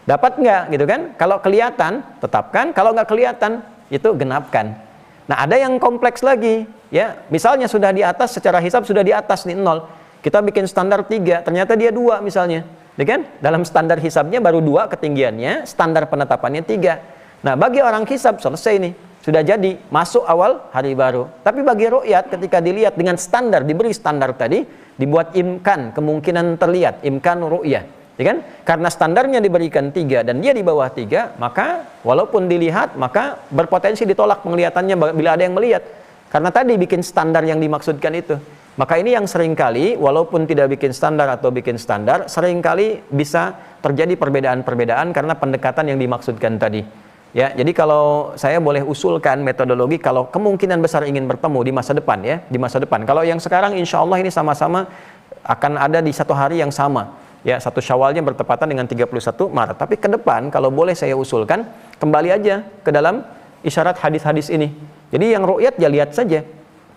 Speaker 2: dapat nggak, gitu kan? Kalau kelihatan tetapkan, kalau nggak kelihatan itu genapkan. Nah, ada yang kompleks lagi, ya. Misalnya sudah di atas, secara hisab sudah di atas nih 0. Kita bikin standar 3, ternyata dia 2 misalnya, ya kan? Dalam standar hisabnya baru 2 ketinggiannya, standar penetapannya 3. Nah, bagi orang hisab selesai nih. Sudah jadi, masuk awal hari baru. Tapi bagi ru'yat ketika dilihat dengan standar, diberi standar tadi, dibuat imkan, kemungkinan terlihat, imkan ru'yah. Ya kan? Karena standarnya diberikan 3 dan dia di bawah 3, maka walaupun dilihat, maka berpotensi ditolak penglihatannya bila ada yang melihat. Karena tadi bikin standar yang dimaksudkan itu. Maka ini yang seringkali, walaupun tidak bikin standar atau bikin standar, seringkali bisa terjadi perbedaan-perbedaan karena pendekatan yang dimaksudkan tadi. Ya, jadi kalau saya boleh usulkan metodologi kalau kemungkinan besar ingin bertemu di masa depan, ya, di masa depan. Kalau yang sekarang insya Allah ini sama-sama akan ada di satu hari yang sama. Ya, 1 Syawalnya bertepatan dengan 31 Maret. Tapi ke depan kalau boleh saya usulkan kembali aja ke dalam isyarat hadis-hadis ini. Jadi yang ru'yat ya lihat saja.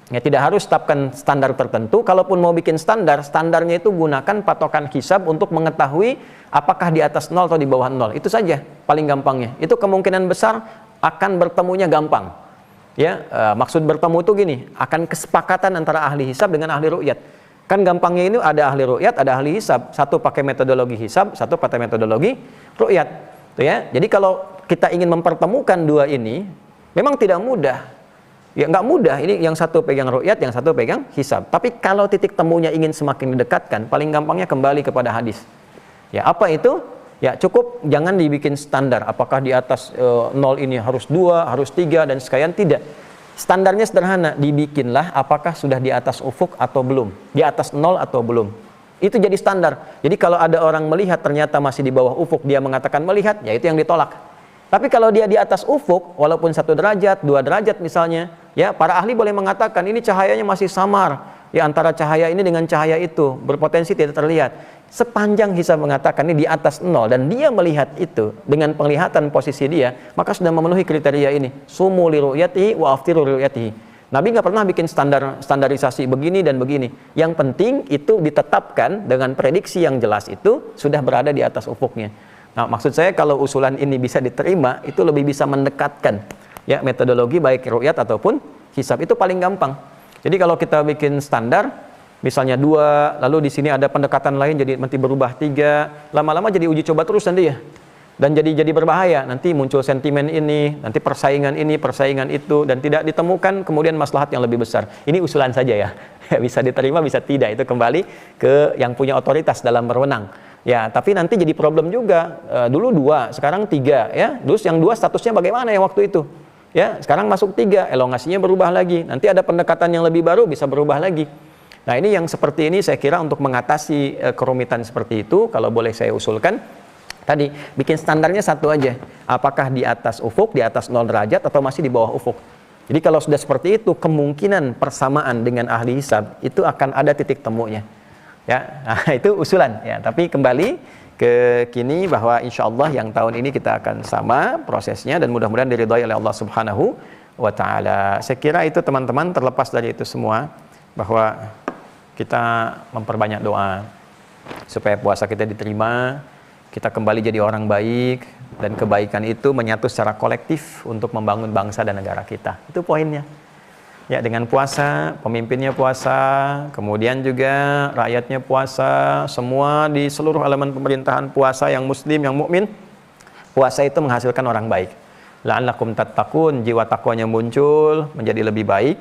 Speaker 2: Ya, tidak harus tetapkan standar tertentu. Kalaupun mau bikin standar, standarnya itu gunakan patokan hisab untuk mengetahui apakah di atas 0 atau di bawah 0. Itu saja paling gampangnya. Itu kemungkinan besar akan bertemunya gampang. Ya, maksud bertemu itu gini, akan kesepakatan antara ahli hisab dengan ahli ru'yat. Kan gampangnya ini ada ahli ru'yat, ada ahli hisab. Satu pakai metodologi hisab, satu pakai metodologi ru'yat. Tuh, ya. Jadi kalau kita ingin mempertemukan dua ini, memang tidak mudah. Ya, nggak mudah, ini yang satu pegang ru'yat, yang satu pegang hisab. Tapi kalau titik temunya ingin semakin didekatkan, paling gampangnya kembali kepada hadis. Ya, apa itu? Ya cukup jangan dibikin standar. Apakah di atas 0 ini harus 2, harus 3 dan sekalian, tidak. Standarnya sederhana, dibikinlah apakah sudah di atas ufuk atau belum, di atas 0 atau belum. Itu jadi standar. Jadi kalau ada orang melihat ternyata masih di bawah ufuk, dia mengatakan melihat, ya itu yang ditolak. Tapi kalau dia di atas ufuk, walaupun 1 derajat, 2 derajat misalnya, ya para ahli boleh mengatakan ini cahayanya masih samar. Ya antara cahaya ini dengan cahaya itu berpotensi tidak terlihat. Sepanjang hisab mengatakan ini di atas 0 dan dia melihat itu dengan penglihatan posisi dia, maka sudah memenuhi kriteria ini. Sumu li ru'yatihi wa aftiru li ru'yatihi. Nabi nggak pernah bikin standarisasi begini dan begini. Yang penting itu ditetapkan dengan prediksi yang jelas, itu sudah berada di atas ufuknya. Nah, maksud saya kalau usulan ini bisa diterima, itu lebih bisa mendekatkan ya metodologi baik ru'yat ataupun hisab, itu paling gampang. Jadi kalau kita bikin standar, misalnya 2, lalu di sini ada pendekatan lain jadi nanti berubah 3, lama-lama jadi uji coba terus nanti ya. Dan jadi berbahaya, nanti muncul sentimen ini, nanti persaingan ini, persaingan itu, dan tidak ditemukan kemudian maslahat yang lebih besar. Ini usulan saja ya, bisa diterima bisa tidak, itu kembali ke yang punya otoritas dalam berwenang. Ya, tapi nanti jadi problem juga. Dulu 2, sekarang 3 ya. Terus yang 2 statusnya bagaimana ya waktu itu? Ya, sekarang masuk 3, elongasinya berubah lagi. Nanti ada pendekatan yang lebih baru, bisa berubah lagi. Nah, ini yang seperti ini saya kira untuk mengatasi kerumitan seperti itu, kalau boleh saya usulkan, tadi bikin standarnya 1 aja. Apakah di atas ufuk, di atas 0 derajat, atau masih di bawah ufuk. Jadi kalau sudah seperti itu, kemungkinan persamaan dengan ahli hisab itu akan ada titik temunya. Ya, nah, itu usulan. Ya, tapi kembali ke kini bahwa insya Allah yang tahun ini kita akan sama prosesnya dan mudah-mudahan diridhai oleh Allah Subhanahu wa Ta'ala. Saya kira itu teman-teman, terlepas dari itu semua, bahwa kita memperbanyak doa supaya puasa kita diterima, kita kembali jadi orang baik, dan kebaikan itu menyatu secara kolektif untuk membangun bangsa dan negara kita. Itu poinnya. Ya, dengan puasa, pemimpinnya puasa, kemudian juga rakyatnya puasa, semua di seluruh elemen pemerintahan puasa, yang muslim, yang mukmin, puasa itu menghasilkan orang baik. La'allakum tattaqun, jiwa takwanya muncul, menjadi lebih baik.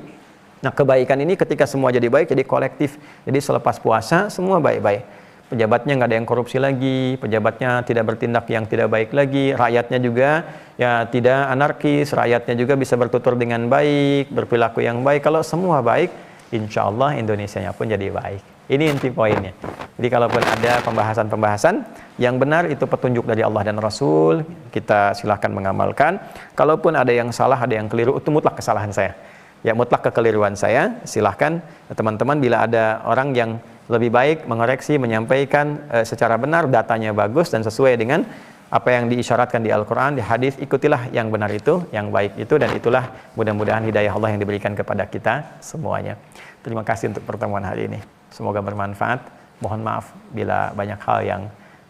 Speaker 2: Nah, kebaikan ini ketika semua jadi baik, jadi kolektif. Jadi selepas puasa, semua baik-baik. Pejabatnya nggak ada yang korupsi lagi, pejabatnya tidak bertindak yang tidak baik lagi, rakyatnya juga ya tidak anarkis, rakyatnya juga bisa bertutur dengan baik, berperilaku yang baik. Kalau semua baik, insya Allah Indonesianya pun jadi baik. Ini inti poinnya. Jadi kalaupun ada pembahasan-pembahasan yang benar, itu petunjuk dari Allah dan Rasul, kita silahkan mengamalkan. Kalaupun ada yang salah, ada yang keliru, itu mutlak kesalahan saya. Ya, mutlak kekeliruan saya. Silahkan teman-teman, bila ada orang yang lebih baik mengoreksi, menyampaikan secara benar, datanya bagus dan sesuai dengan apa yang diisyaratkan di Al-Quran, di hadis, ikutilah yang benar itu, yang baik itu, dan itulah mudah-mudahan hidayah Allah yang diberikan kepada kita semuanya. Terima kasih untuk pertemuan hari ini. Semoga bermanfaat. Mohon maaf bila banyak hal yang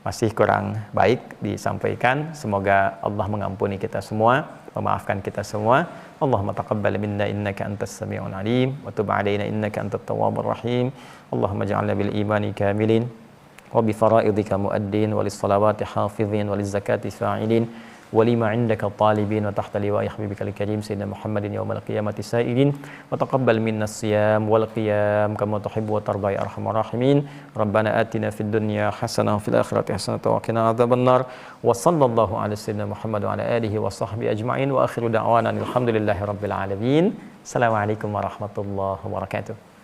Speaker 2: masih kurang baik disampaikan. Semoga Allah mengampuni kita semua, memaafkan kita semua. Allahumma taqabbal minna innaka antas sami'un alim wa tub 'alaina innaka antat tawwabur rahim. Allahumma ij'alna bil imani kamilin wa bi fara'idika muaddin wa lis salawati hafizin wa liz zakati fa'ilin wa lima 'indaka talibin wa tahta liwa'i habibikal karim sayyidina Muhammadin yaumal qiyamati sa'ilin wa taqabbal minna as-siyam wal qiyam kama tuhibbu wa tarda ya arhamar rahimin. Rabbana atina fid dunya hasanah wa fil akhirati hasanah wa qina adzabannar. Wa sallallahu ala sayyidina Muhammad wa ala alihi wa sahbihi ajma'in wa akhiru da'wana alhamdulillahi rabbil alamin. Assalamualaikum warahmatullahi wabarakatuh.